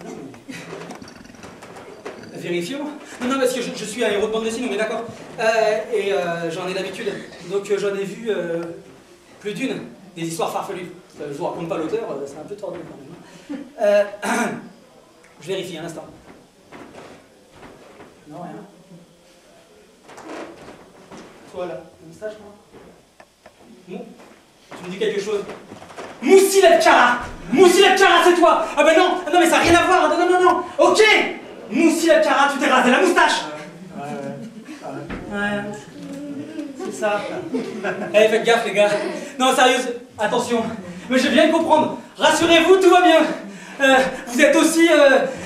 Non, mais... Vérifions. Non, parce que je suis un héros de bande dessinée, on est d'accord. Et j'en ai l'habitude. Donc j'en ai vu plus d'une, des histoires farfelues. Je vous raconte pas l'auteur, c'est un peu tordu quand même. Je vérifie un instant. Non, rien. Toi là, un moustache, moi. Bon, tu me dis quelque chose. Moussi Labkara, c'est toi. Ah ben non, mais ça n'a rien à voir. Non. Ok, Moussi Labkara, tu t'es rasé la moustache. Ouais. C'est ça. Allez, faites gaffe les gars. Non, sérieux, attention. Mais je viens de comprendre. Rassurez-vous, tout va bien. Vous êtes aussi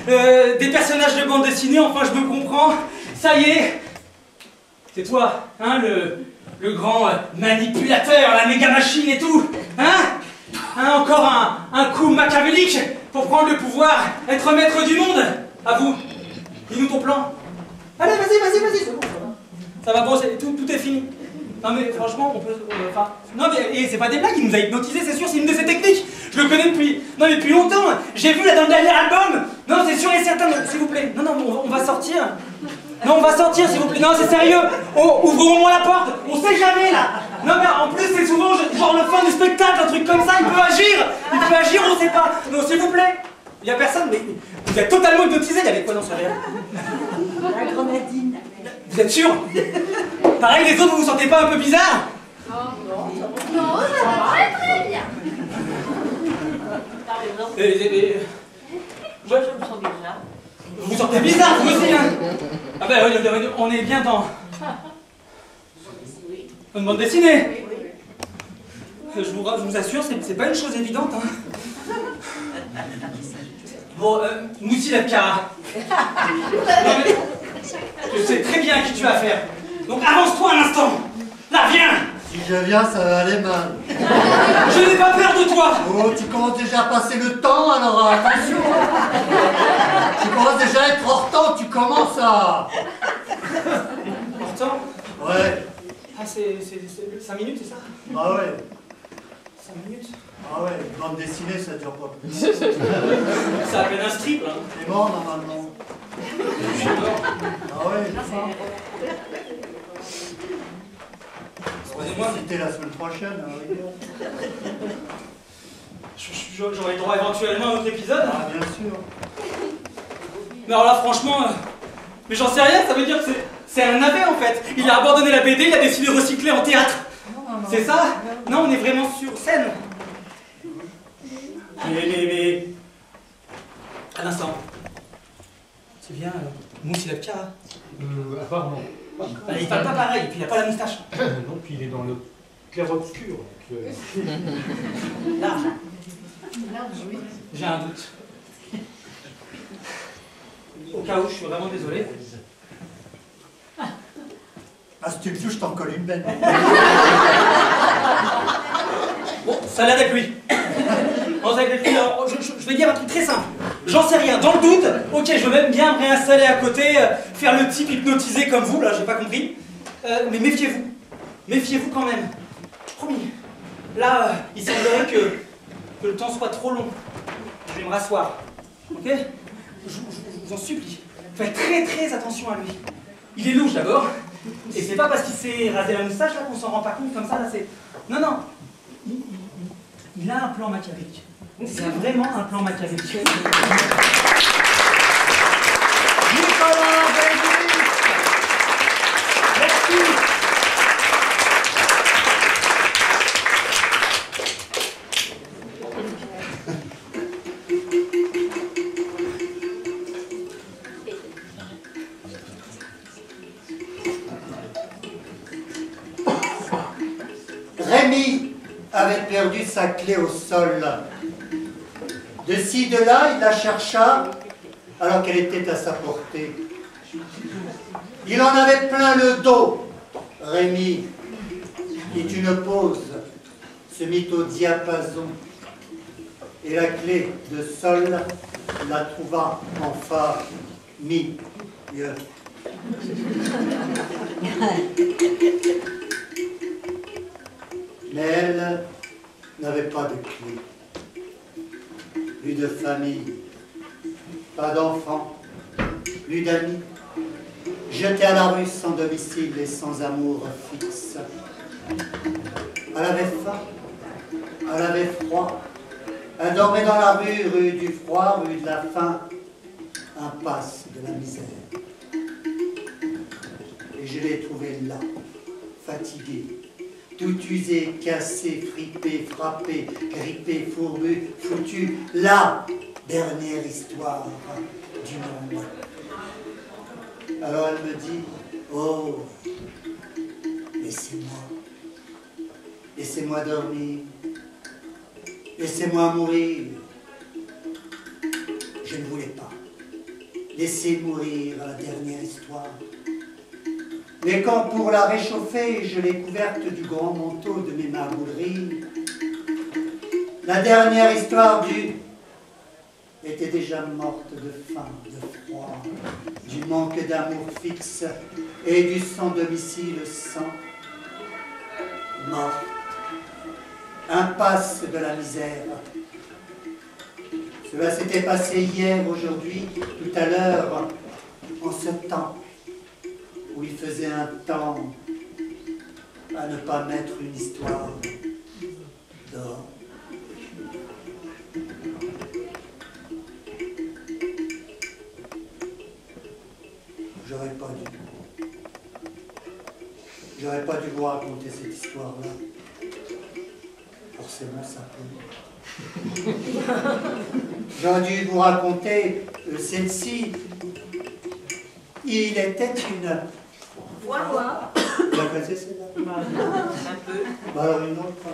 des personnages de bande dessinée, enfin je me comprends. Ça y est, c'est toi, hein, le grand manipulateur, la méga machine et tout. Hein, encore un coup machiavélique pour prendre le pouvoir, être maître du monde. À vous, dis-nous ton plan. Allez, vas-y, c'est bon, ça va. Ça va, bon, tout est fini. Non mais franchement, on peut... Enfin... Non mais c'est pas des blagues, il nous a hypnotisé, c'est sûr, c'est une de ses techniques. Je le connais depuis longtemps. J'ai vu là dans le dernier album. Non, c'est sûr et certain, s'il vous plaît. Non, on va sortir. Non, on va sortir, s'il vous plaît. Non, c'est sérieux. Ouvrons-moi la porte. On sait jamais là. Non mais en plus c'est souvent genre le fin du spectacle, un truc comme ça, il peut agir, on sait pas. Non, s'il vous plaît. Il y a personne, mais vous êtes totalement hypnotisé. Il y avait quoi dans ce réel? La grenadine. Vous êtes sûr? Pareil, les autres, vous vous sentez pas un peu bizarre? Non, ça va très bien. Moi, je me sens bizarre. Vous vous sentez bizarre, vous aussi, hein? Ah ben oui, on est bien dans une bande dessinée. Je vous assure, c'est pas une chose évidente, hein. Bon, Moussi Labkara. Je sais très bien à qui tu as affaire. Donc avance-toi un instant. Là, viens. Si je viens, ça va aller mal. Je n'ai pas peur de toi. Oh, tu commences déjà à passer le temps, alors attention. Tu commences déjà à être hors temps, tu commences à... Hors temps? Ouais. Ah, c'est 5 minutes, c'est ça? Ah ouais. 5 minutes? Ah ouais, une bande dessinée, ça dure pas plus. C'est à peine un strip, hein. T'es mort, normalement. Je suis mort. Ah ouais, excusez-moi. C'était la semaine prochaine, hein. J'aurais le droit éventuellement à un autre épisode. Ah, bien sûr. Mais alors là, franchement, mais j'en sais rien, ça veut dire que c'est un navet en fait. Il a abandonné la BD, il a décidé de recycler en théâtre. C'est ça? Non, on est vraiment sur scène. Mais... À l'instant. C'est bien, Moussi Labkara. Apparemment. Il parle pas pareil, puis il a pas la moustache. Non, puis il est dans le clair-obscur. Large. J'ai un doute. Au cas où, je suis vraiment désolé. Ah, si tu me touches, je t'en colle une belle. Bon, ça l'aide avec lui. Vous avez compris, alors, je vais dire un truc très simple. J'en sais rien. Dans le doute, ok, je veux même bien me réinstaller à côté, faire le type hypnotisé comme vous, là, j'ai pas compris. Mais méfiez-vous. Méfiez-vous quand même. Promis. Là, il semblerait que le temps soit trop long. Je vais me rasseoir. Ok? Je vous en supplie. Faites très très attention à lui. Il est louche d'abord. Et c'est pas parce qu'il s'est rasé la moustache là qu'on s'en rend pas compte comme ça. Là, c'est... Non, non. Il a un plan machiavélique. C'est vraiment un plan machiavélique. Nicolas Belgique. Merci. Rémi avait perdu sa clé au sol. De ci, de là, il la chercha alors qu'elle était à sa portée. Il en avait plein le dos. Rémi fit une pause, se mit au diapason et la clé de sol la trouva en fa, mi, mieux. Mais elle n'avait pas de clé, plus de famille, pas d'enfants, plus d'amis, jetée à la rue sans domicile et sans amour fixe. Elle avait faim, elle avait froid, elle dormait dans la rue du froid, rue de la faim, impasse de la misère. Et je l'ai trouvée là, fatiguée, tout usé, cassé, fripé, frappé, grippé, fourbu, foutu, la dernière histoire du monde. Alors elle me dit, oh, laissez-moi dormir, laissez-moi mourir. Je ne voulais pas laisser mourir la dernière histoire. Mais quand pour la réchauffer, je l'ai couverte du grand manteau de mes marmoleries, la dernière histoire était déjà morte de faim, de froid, du manque d'amour fixe et du sans domicile sans. Morte, impasse de la misère. Cela s'était passé hier, aujourd'hui, tout à l'heure, en ce temps où il faisait un temps à ne pas mettre une histoire dehors. J'aurais pas dû vous raconter cette histoire-là. Forcément, ça peut. J'aurais dû vous raconter celle-ci. Il était une... Voilà. Vous la connaissez celle-là? Un peu. Bah alors une autre.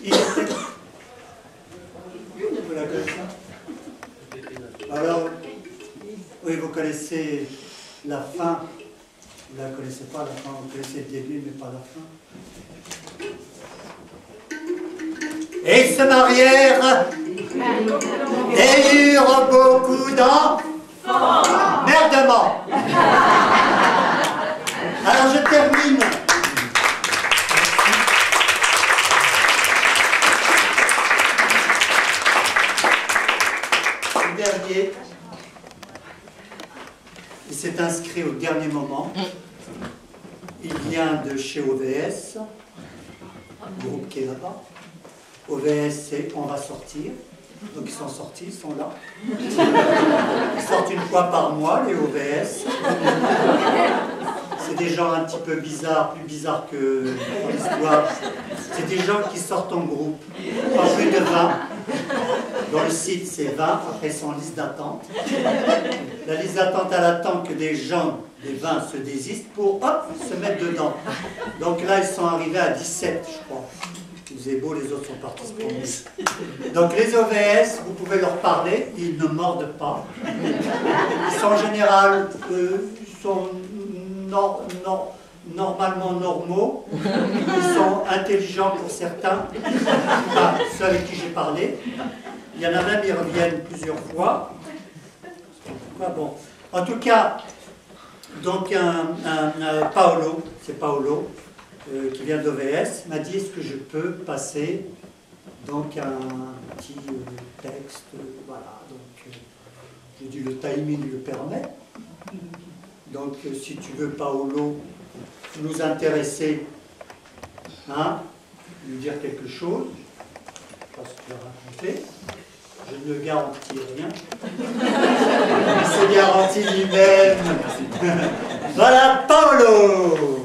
Il était... Vous la connaissez? Alors, oui, vous connaissez la fin. Vous ne la connaissez pas, la fin. Vous connaissez le début, mais pas la fin. Et ils se marièrent et eurent beaucoup d'enfants. Merdement. Alors je termine. Le dernier, il s'est inscrit au dernier moment. Il vient de chez OVS, le groupe qui est là-bas. OVS, c'est On va sortir. Donc ils sont sortis, ils sont là. Ils sortent une fois par mois, les OVS. C'est des gens un petit peu bizarres, plus bizarres que l'histoire. C'est des gens qui sortent en groupe, pas plus de 20. Dans le site, c'est 20, après ils sont en liste d'attente. La liste d'attente, elle attend que des gens, des 20, se désistent pour, hop, se mettre dedans. Donc là, ils sont arrivés à 17, je crois. Vous êtes beau, les autres sont partis se promener. Donc les OVS, vous pouvez leur parler, ils ne mordent pas. Ils sont en général, ils sont normalement normaux, ils sont intelligents pour certains, enfin, ceux avec qui j'ai parlé. Il y en a même, ils reviennent plusieurs fois. Bon. En tout cas, donc Paolo, c'est Paolo, qui vient d'OVS, m'a dit est-ce que je peux passer donc un petit texte, voilà. Donc j'ai dit le timing le permet. Donc si tu veux Paolo nous intéresser, hein, lui dire quelque chose, je sais pas ce que tu vas raconter. Je ne garantis rien. Il se garantit lui-même. Voilà, Paolo.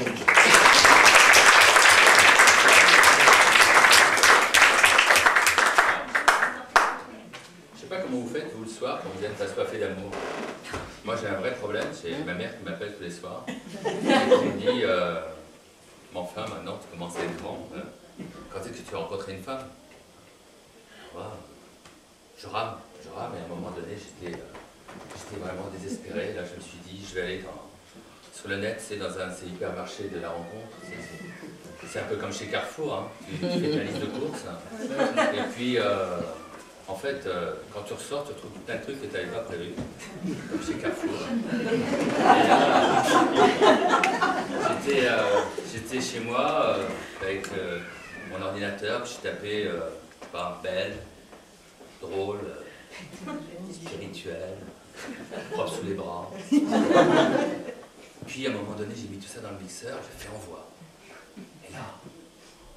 Je sais pas comment vous faites, vous, le soir, quand vous êtes assoiffé d'amour. Moi, j'ai un vrai problème, c'est ma mère qui m'appelle tous les soirs. Et qui me dit, mais enfin, maintenant, tu commences à être grand. Quand est-ce que tu as rencontré une femme? Wow. Je rame, et à un moment donné, j'étais vraiment désespéré. Là, je me suis dit, je vais aller sur le net, c'est dans ces hypermarchés de la rencontre. C'est un peu comme chez Carrefour, hein. Tu fais ta liste de courses. Et puis, en fait, quand tu ressors, tu retrouves plein de trucs que tu n'avais pas prévus, comme chez Carrefour. Et là, j'étais chez moi avec mon ordinateur, puis j'ai tapé, belle, drôle, spirituel, propre sous les bras. Puis à un moment donné, j'ai mis tout ça dans le mixeur, j'ai fait envoi. Et là,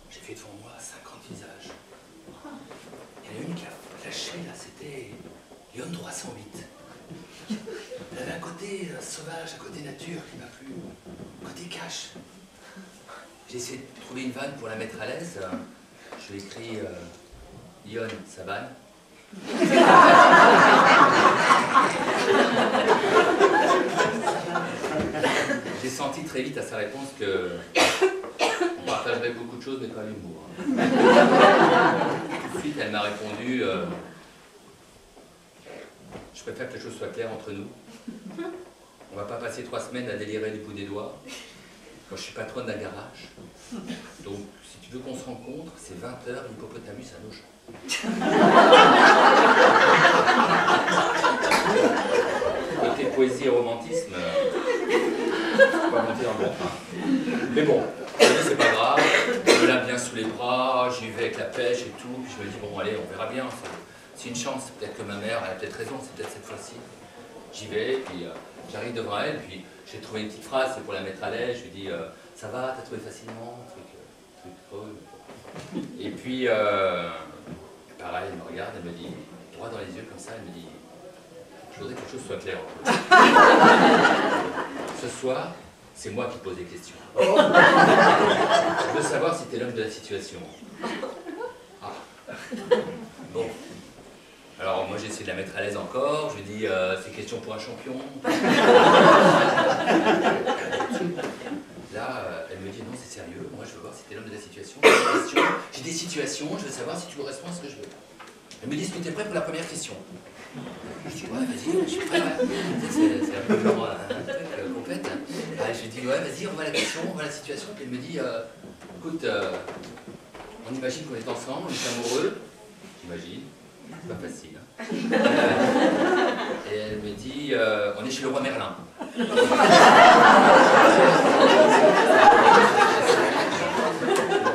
j'ai fait devant moi 50 visages. Il y en a une qui a flashé, là, c'était Lyon 308. Elle avait un côté sauvage, un côté nature qui m'a plu, un côté cash. J'ai essayé de trouver une vanne pour la mettre à l'aise. Je lui ai écrit Lyon, ça vanne. J'ai senti très vite à sa réponse que on partagerait beaucoup de choses, mais pas l'humour. Tout de suite, elle m'a répondu je préfère que les choses soient claires entre nous. On va pas passer 3 semaines à délirer du bout des doigts. Moi, je suis patronne d'un garage. Donc, si tu veux qu'on se rencontre, c'est 20h, l'hippopotamus à nos champs. Côté poésie et romantisme, faut pas monter dans le bon train. Mais bon, c'est pas grave, je l'ai bien sous les bras, j'y vais avec la pêche et tout, puis je me dis, bon allez, on verra bien, c'est une chance, peut-être que ma mère, elle a peut-être raison, c'est peut-être cette fois-ci. J'y vais, puis j'arrive devant elle, puis j'ai trouvé une petite phrase, c'est pour la mettre à l'aise, je lui dis, ça va, t'as trouvé facilement, truc creux. Et puis, pareil, elle me regarde, elle me dit, droit dans les yeux comme ça, elle me dit, je voudrais que quelque chose soit clair entre nous. Ce soir, c'est moi qui pose des questions. Je veux savoir si t'es l'homme de la situation. Ah. Bon. Alors moi j'ai essayé de la mettre à l'aise encore, je lui dis c'est question pour un champion. Là, elle me dit non c'est sérieux, moi je veux voir si t'es l'homme de la situation. J'ai des situations, je veux savoir si tu corresponds à ce que je veux. Elle me dit est-ce que t'es prêt pour la première question? Je dis ouais vas-y, je suis prêt. C'est un peu genre un truc complète. Je lui dis ouais vas-y on voit la question, on voit la situation. Puis elle me dit écoute, on imagine qu'on est ensemble, on est amoureux. J'imagine. C'est pas facile. Hein. Et elle me dit, on est chez le roi Merlin. Le roi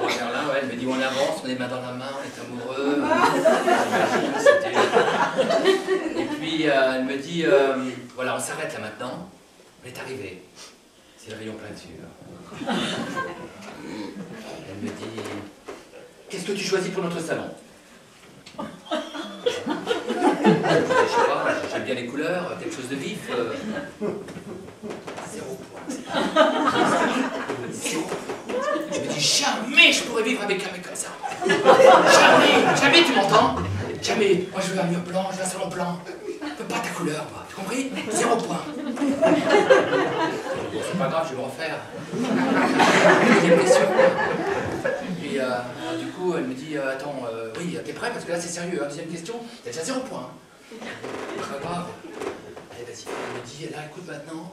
Merlin, ouais, elle me dit, on avance, on est main dans la main, on est amoureux. Et puis, elle me dit, voilà, on s'arrête là maintenant. On est arrivé. C'est le rayon peinture. Elle me dit, qu'est-ce que tu choisis pour notre salon? Je sais pas, j'aime bien les couleurs, quelque chose de vif. 0 point. 0 point. Je me dis jamais je pourrais vivre avec un mec comme ça. Jamais tu m'entends? Jamais. Moi je veux un mur blanc, je veux un salon blanc. Je veux pas ta couleur, moi. Tu compris? 0 point. Bon, c'est pas grave, je vais me refaire. Deuxième question. Puis du coup, elle me dit attends, oui, t'es prêt? Parce que là c'est sérieux, hein. Deuxième question, t'as déjà 0 point. Pas grave. Allez, vas-y. Elle me dit là, écoute maintenant,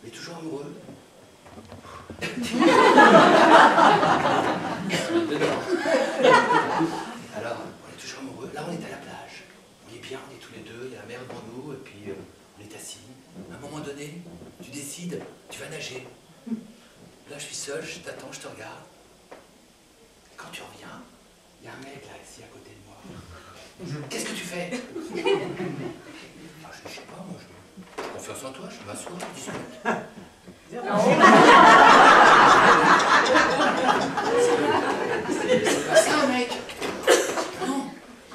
on est toujours amoureux. Alors, on est toujours amoureux. Là, on est à la plage. On est bien, on est tous les deux, il y a la mer devant nous, et puis on est assis. À un moment donné, tu décides, tu vas nager. Là, je suis seul, je t'attends, je te regarde. Quand tu reviens, il y a un mec là, assis à côté de moi. Qu'est-ce que tu fais? Je sais pas, moi, j'ai confiance en toi, je m'assois, je discute. C'est pas ça, mec. Non,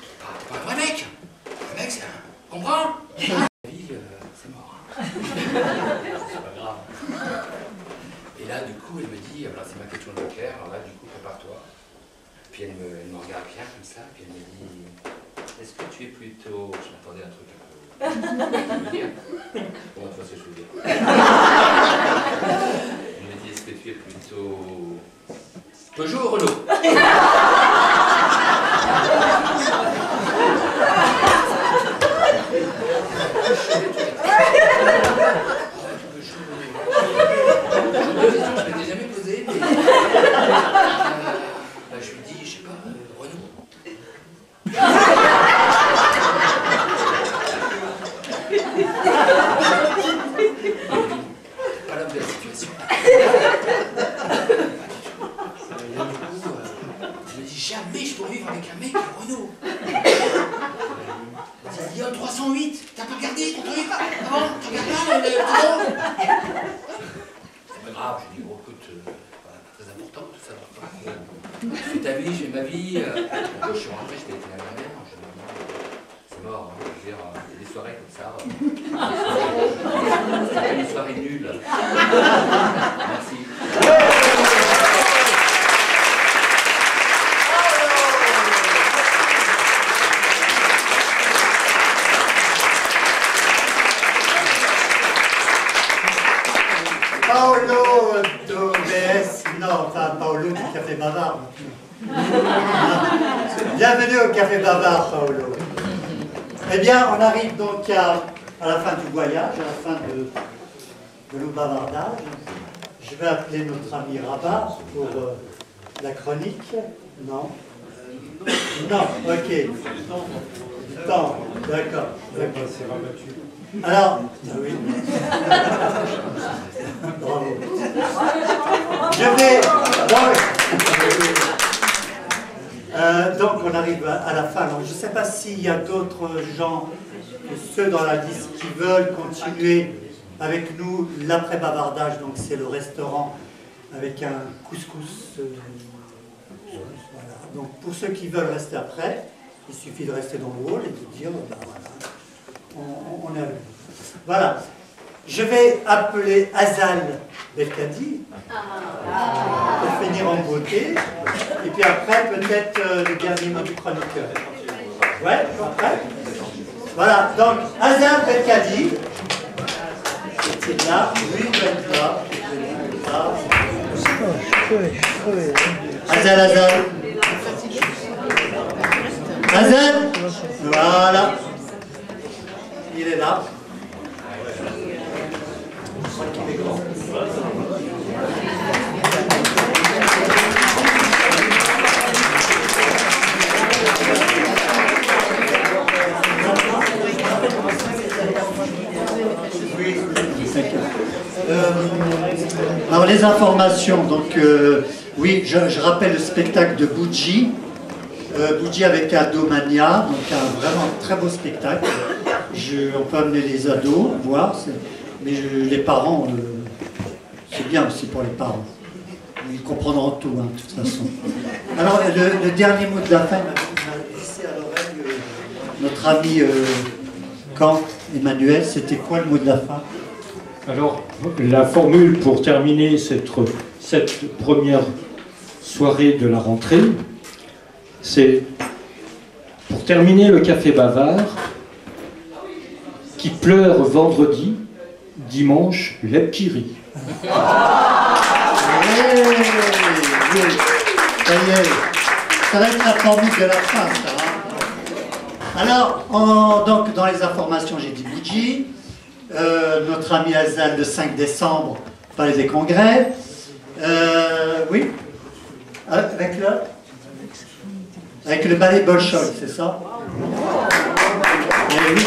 t'es pas un vrai mec. Un mec, c'est un... Comprends? La vie, c'est mort. C'est pas grave. Et là, du coup, elle me dit, alors c'est ma question de joker, alors là, du coup, prépare-toi. Puis elle me regarde bien comme ça, puis elle me dit, est-ce que tu es plutôt... Je m'attendais à un truc un peu... Bon, tu vois ce que je veux dire. Elle me dit, est-ce que tu es plutôt... Peugeot ou Renault? Je m'étais jamais posé, mais... je lui dis, je sais pas, Renault. Pas l'homme de la situation. Je me dis, jamais je pourrais vivre avec un mec qui est Renault. Ça dit, oh, 308, t'as pas regardé, 308 pas? Non, tu regardes pas le bidon? C'est pas grave, je dis, oh, écoute, pas très important tout ça. Je fais ta vie, je fais ma vie. Je suis rentré, j'étais avec la mère. C'est mort, hein, je veux dire, il y a des soirées comme ça. C'est une soirée nulle. Merci. Paolo non, enfin Paolo du Café Bavard. Bienvenue au Café Bavard, Paolo. Eh bien, on arrive donc à la fin du voyage, à la fin de nos bavardages. Je vais appeler notre ami Rabat pour la chronique. Non? Non, ok. Du temps, d'accord. C'est rabattu. Alors, oui. Bravo. Je vais... donc on arrive à la fin. Alors, je ne sais pas s'il y a d'autres gens, que ceux dans la liste, qui veulent continuer avec nous l'après-bavardage. Donc c'est le restaurant avec un couscous. Voilà. Donc pour ceux qui veulent rester après, il suffit de rester dans le hall et de dire, ben voilà, on est avec vous. Voilà. Je vais appeler Azal Belkadi pour finir en beauté. Et puis après, peut-être le dernier mot du chroniqueur. Ouais, après. Voilà, donc Azal Belkadi. C'est là, oui, là. Azal, Azal. Azal. Voilà. Il est là. Alors les informations, donc oui, je rappelle le spectacle de Bougie, Bougie avec Adomania, donc un vraiment très beau spectacle. On peut amener les ados voir, mais les parents, c'est bien aussi pour les parents. Ils comprendront tout, hein, de toute façon. Alors le dernier mot de la fin, il m'a glissé à l'oreille notre ami Caen, Emmanuel, c'était quoi le mot de la fin? Alors, la formule pour terminer cette première soirée de la rentrée, c'est pour terminer le Café Bavard, qui pleure vendredi, dimanche, lait qui rit. Ça y est, ça va être la formule de la fin, ça. Hein. Alors, donc, dans les informations, j'ai dit Bougie. Notre ami Azal, le 5 décembre, Palais des Congrès. Oui, avec le ballet Bolchoï, c'est ça? Oui.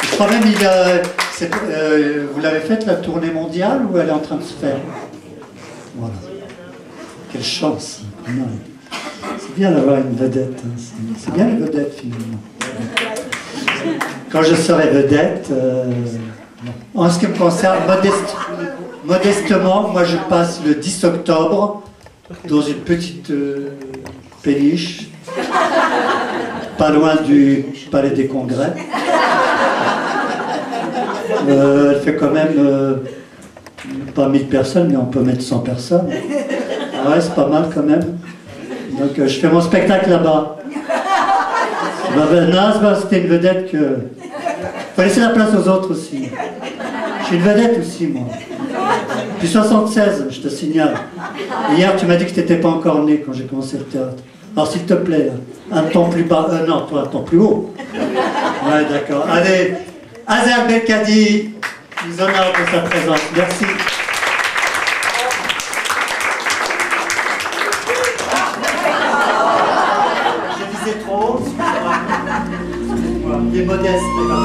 Je crois même vous l'avez faite la tournée mondiale ou elle est en train de se faire? Voilà. Quelle chance. Non. C'est bien d'avoir une vedette. Hein. C'est bien les vedettes finalement. Quand je serai vedette, en ce qui me concerne, modestement, moi je passe le 10 octobre dans une petite péniche, pas loin du Palais des Congrès. Elle fait quand même pas 1000 personnes, mais on peut mettre 100 personnes. Ah ouais, c'est pas mal quand même. Donc je fais mon spectacle là-bas. Non, c'était une vedette que... Faut laisser la place aux autres aussi. Je suis une vedette aussi, moi. Puis 76, je te signale. Hier, tu m'as dit que tu n'étais pas encore né quand j'ai commencé le théâtre. Alors, s'il te plaît, un ton plus bas... non, toi, un ton plus haut. Ouais, d'accord. Allez, Azer Belkadi nous honore de sa présence. Merci. Je disais trop haut, excusez-moi. Il est modeste, mais pas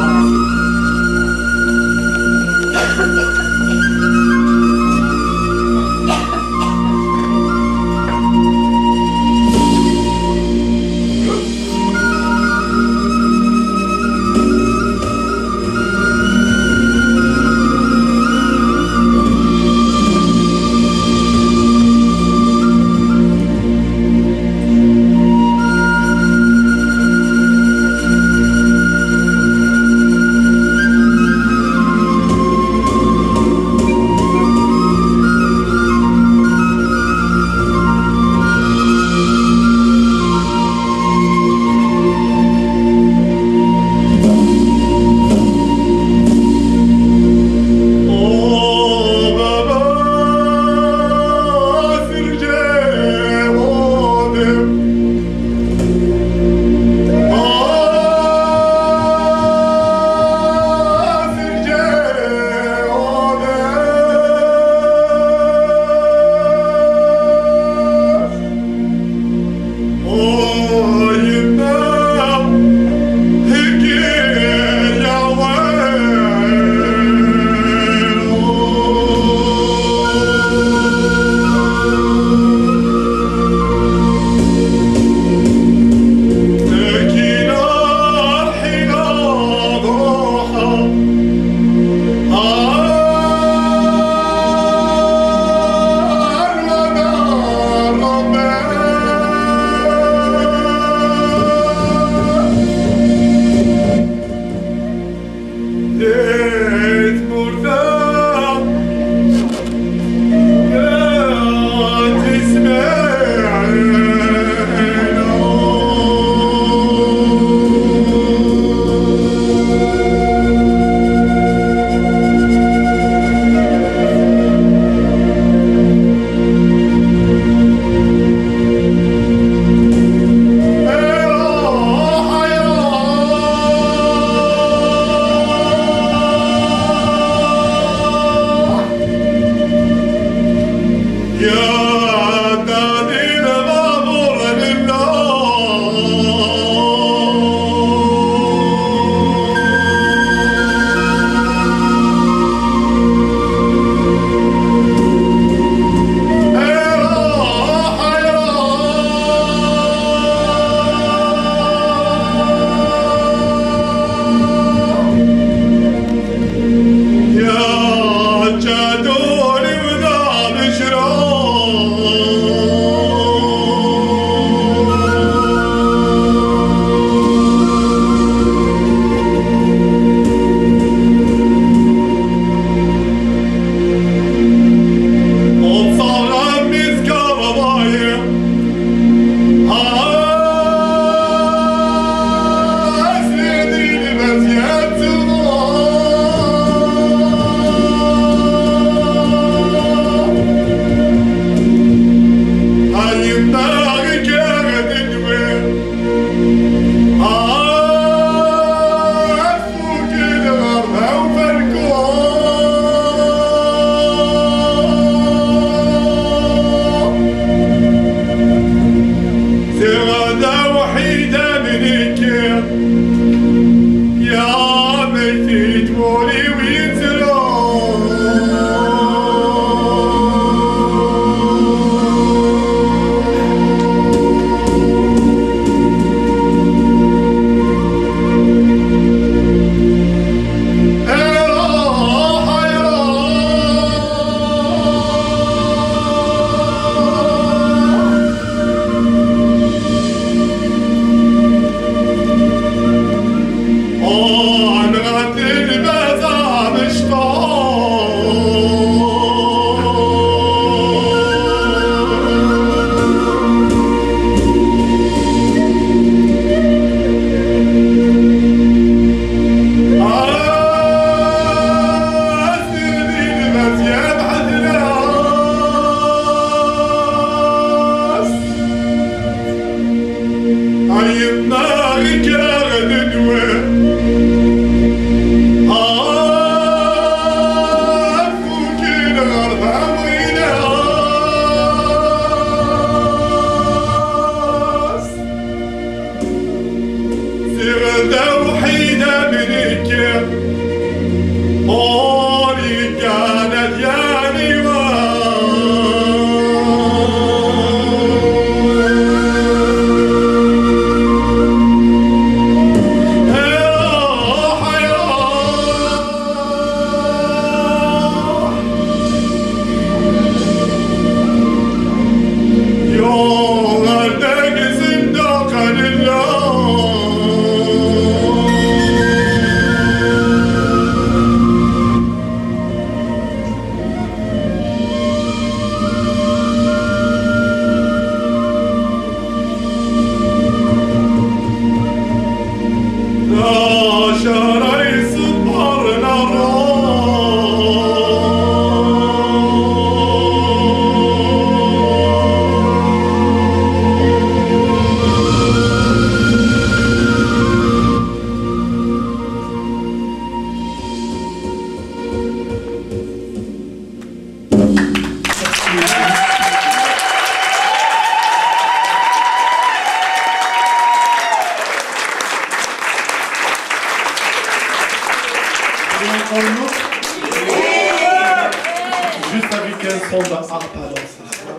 Juste avec un son de harpe, alors ça sera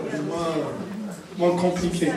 moins compliqué.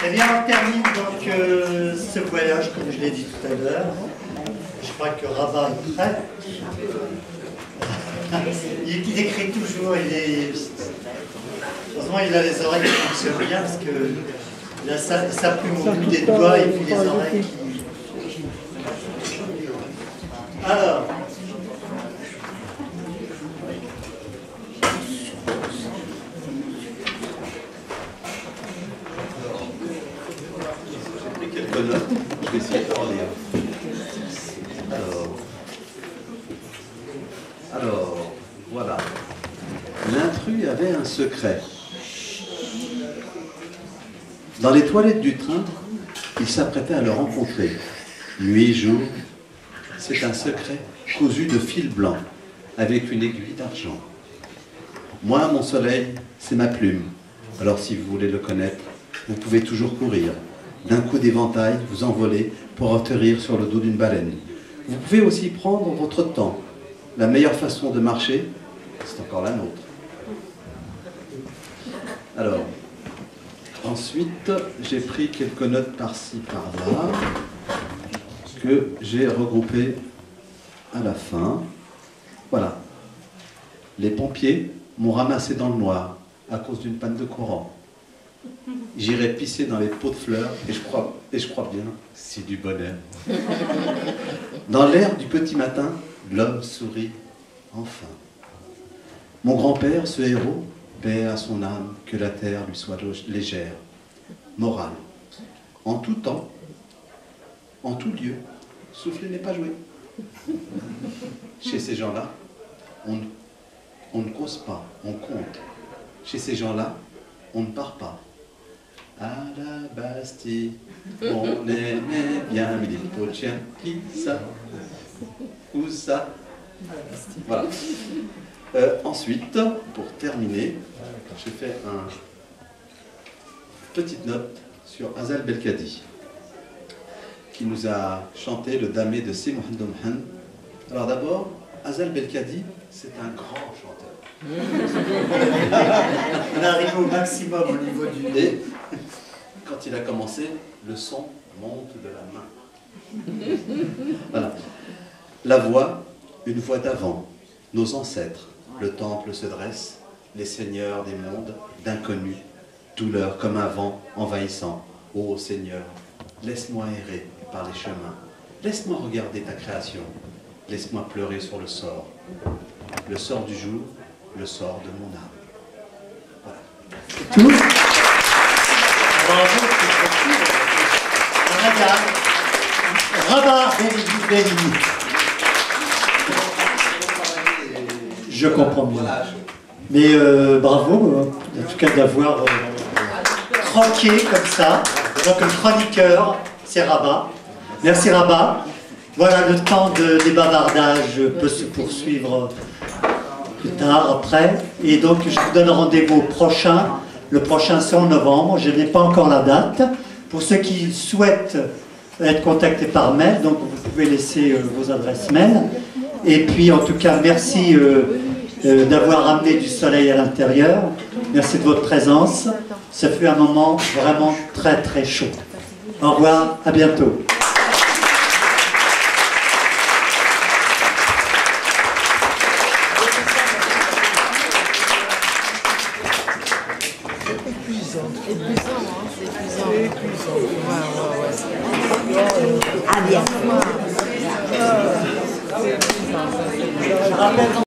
Eh bien, on termine donc ce voyage, comme je l'ai dit tout à l'heure. Je crois que Rabat est prêt. Il écrit toujours, heureusement, il a les oreilles qui fonctionnent bien, parce que il a sa plume au bout des doigts et puis les oreilles qui... Alors... Quelques notes, je vais essayer de relire. Alors, voilà. L'intrus avait un secret. Dans les toilettes du train, il s'apprêtait à le rencontrer. Nuit, jour, c'est un secret cousu de fil blanc, avec une aiguille d'argent. Moi, mon soleil, c'est ma plume. Alors si vous voulez le connaître, vous pouvez toujours courir. D'un coup d'éventail, vous envoler pour atterrir sur le dos d'une baleine. Vous pouvez aussi prendre votre temps. La meilleure façon de marcher, c'est encore la nôtre. Alors, ensuite, j'ai pris quelques notes par-ci, par-là, que j'ai regroupées à la fin. Voilà. Les pompiers m'ont ramassé dans le noir à cause d'une panne de courant. J'irai pisser dans les pots de fleurs et je crois bien, c'est du bonheur. Dans l'air du petit matin, l'homme sourit enfin. Mon grand-père, ce héros, paix à son âme, que la terre lui soit légère. Morale. En tout temps, en tout lieu, souffler n'est pas joué. Chez ces gens-là, on ne cause pas, on compte. Chez ces gens-là, on ne part pas. À la Bastille, on aimait bien Mille Pochien, qui ça? Où ça? Voilà. Ensuite, pour terminer, j'ai fait une petite note sur Azal Belkadi, qui nous a chanté le damé de Si Mohamed Domhan. Alors d'abord, Azal Belkadi, c'est un grand chanteur. On arrive au maximum au niveau du... Et quand il a commencé, le son monte de la main. Voilà. La voix, une voix d'avant. Nos ancêtres, le temple se dresse, les seigneurs des mondes, d'inconnus, douleur comme un vent envahissant. Ô Seigneur, laisse-moi errer par les chemins. Laisse-moi regarder ta création. Laisse-moi pleurer sur le sort du jour, le sort de mon âme. Voilà. Tout. Bravo. Rabat Belli. Je comprends bien. Mais bravo, en tout cas d'avoir croqué comme ça. Donc le chroniqueur, c'est Rabat. Merci Rabat. Voilà, le temps des bavardages peut se poursuivre plus tard, après. Et donc, je vous donne rendez-vous prochain. Le prochain, c'est en novembre. Je n'ai pas encore la date. Pour ceux qui souhaitent être contactés par mail, donc vous pouvez laisser vos adresses mail. Et puis, en tout cas, merci d'avoir amené du soleil à l'intérieur. Merci de votre présence. Ça fut un moment vraiment très, très chaud. Au revoir, à bientôt. Ah bien.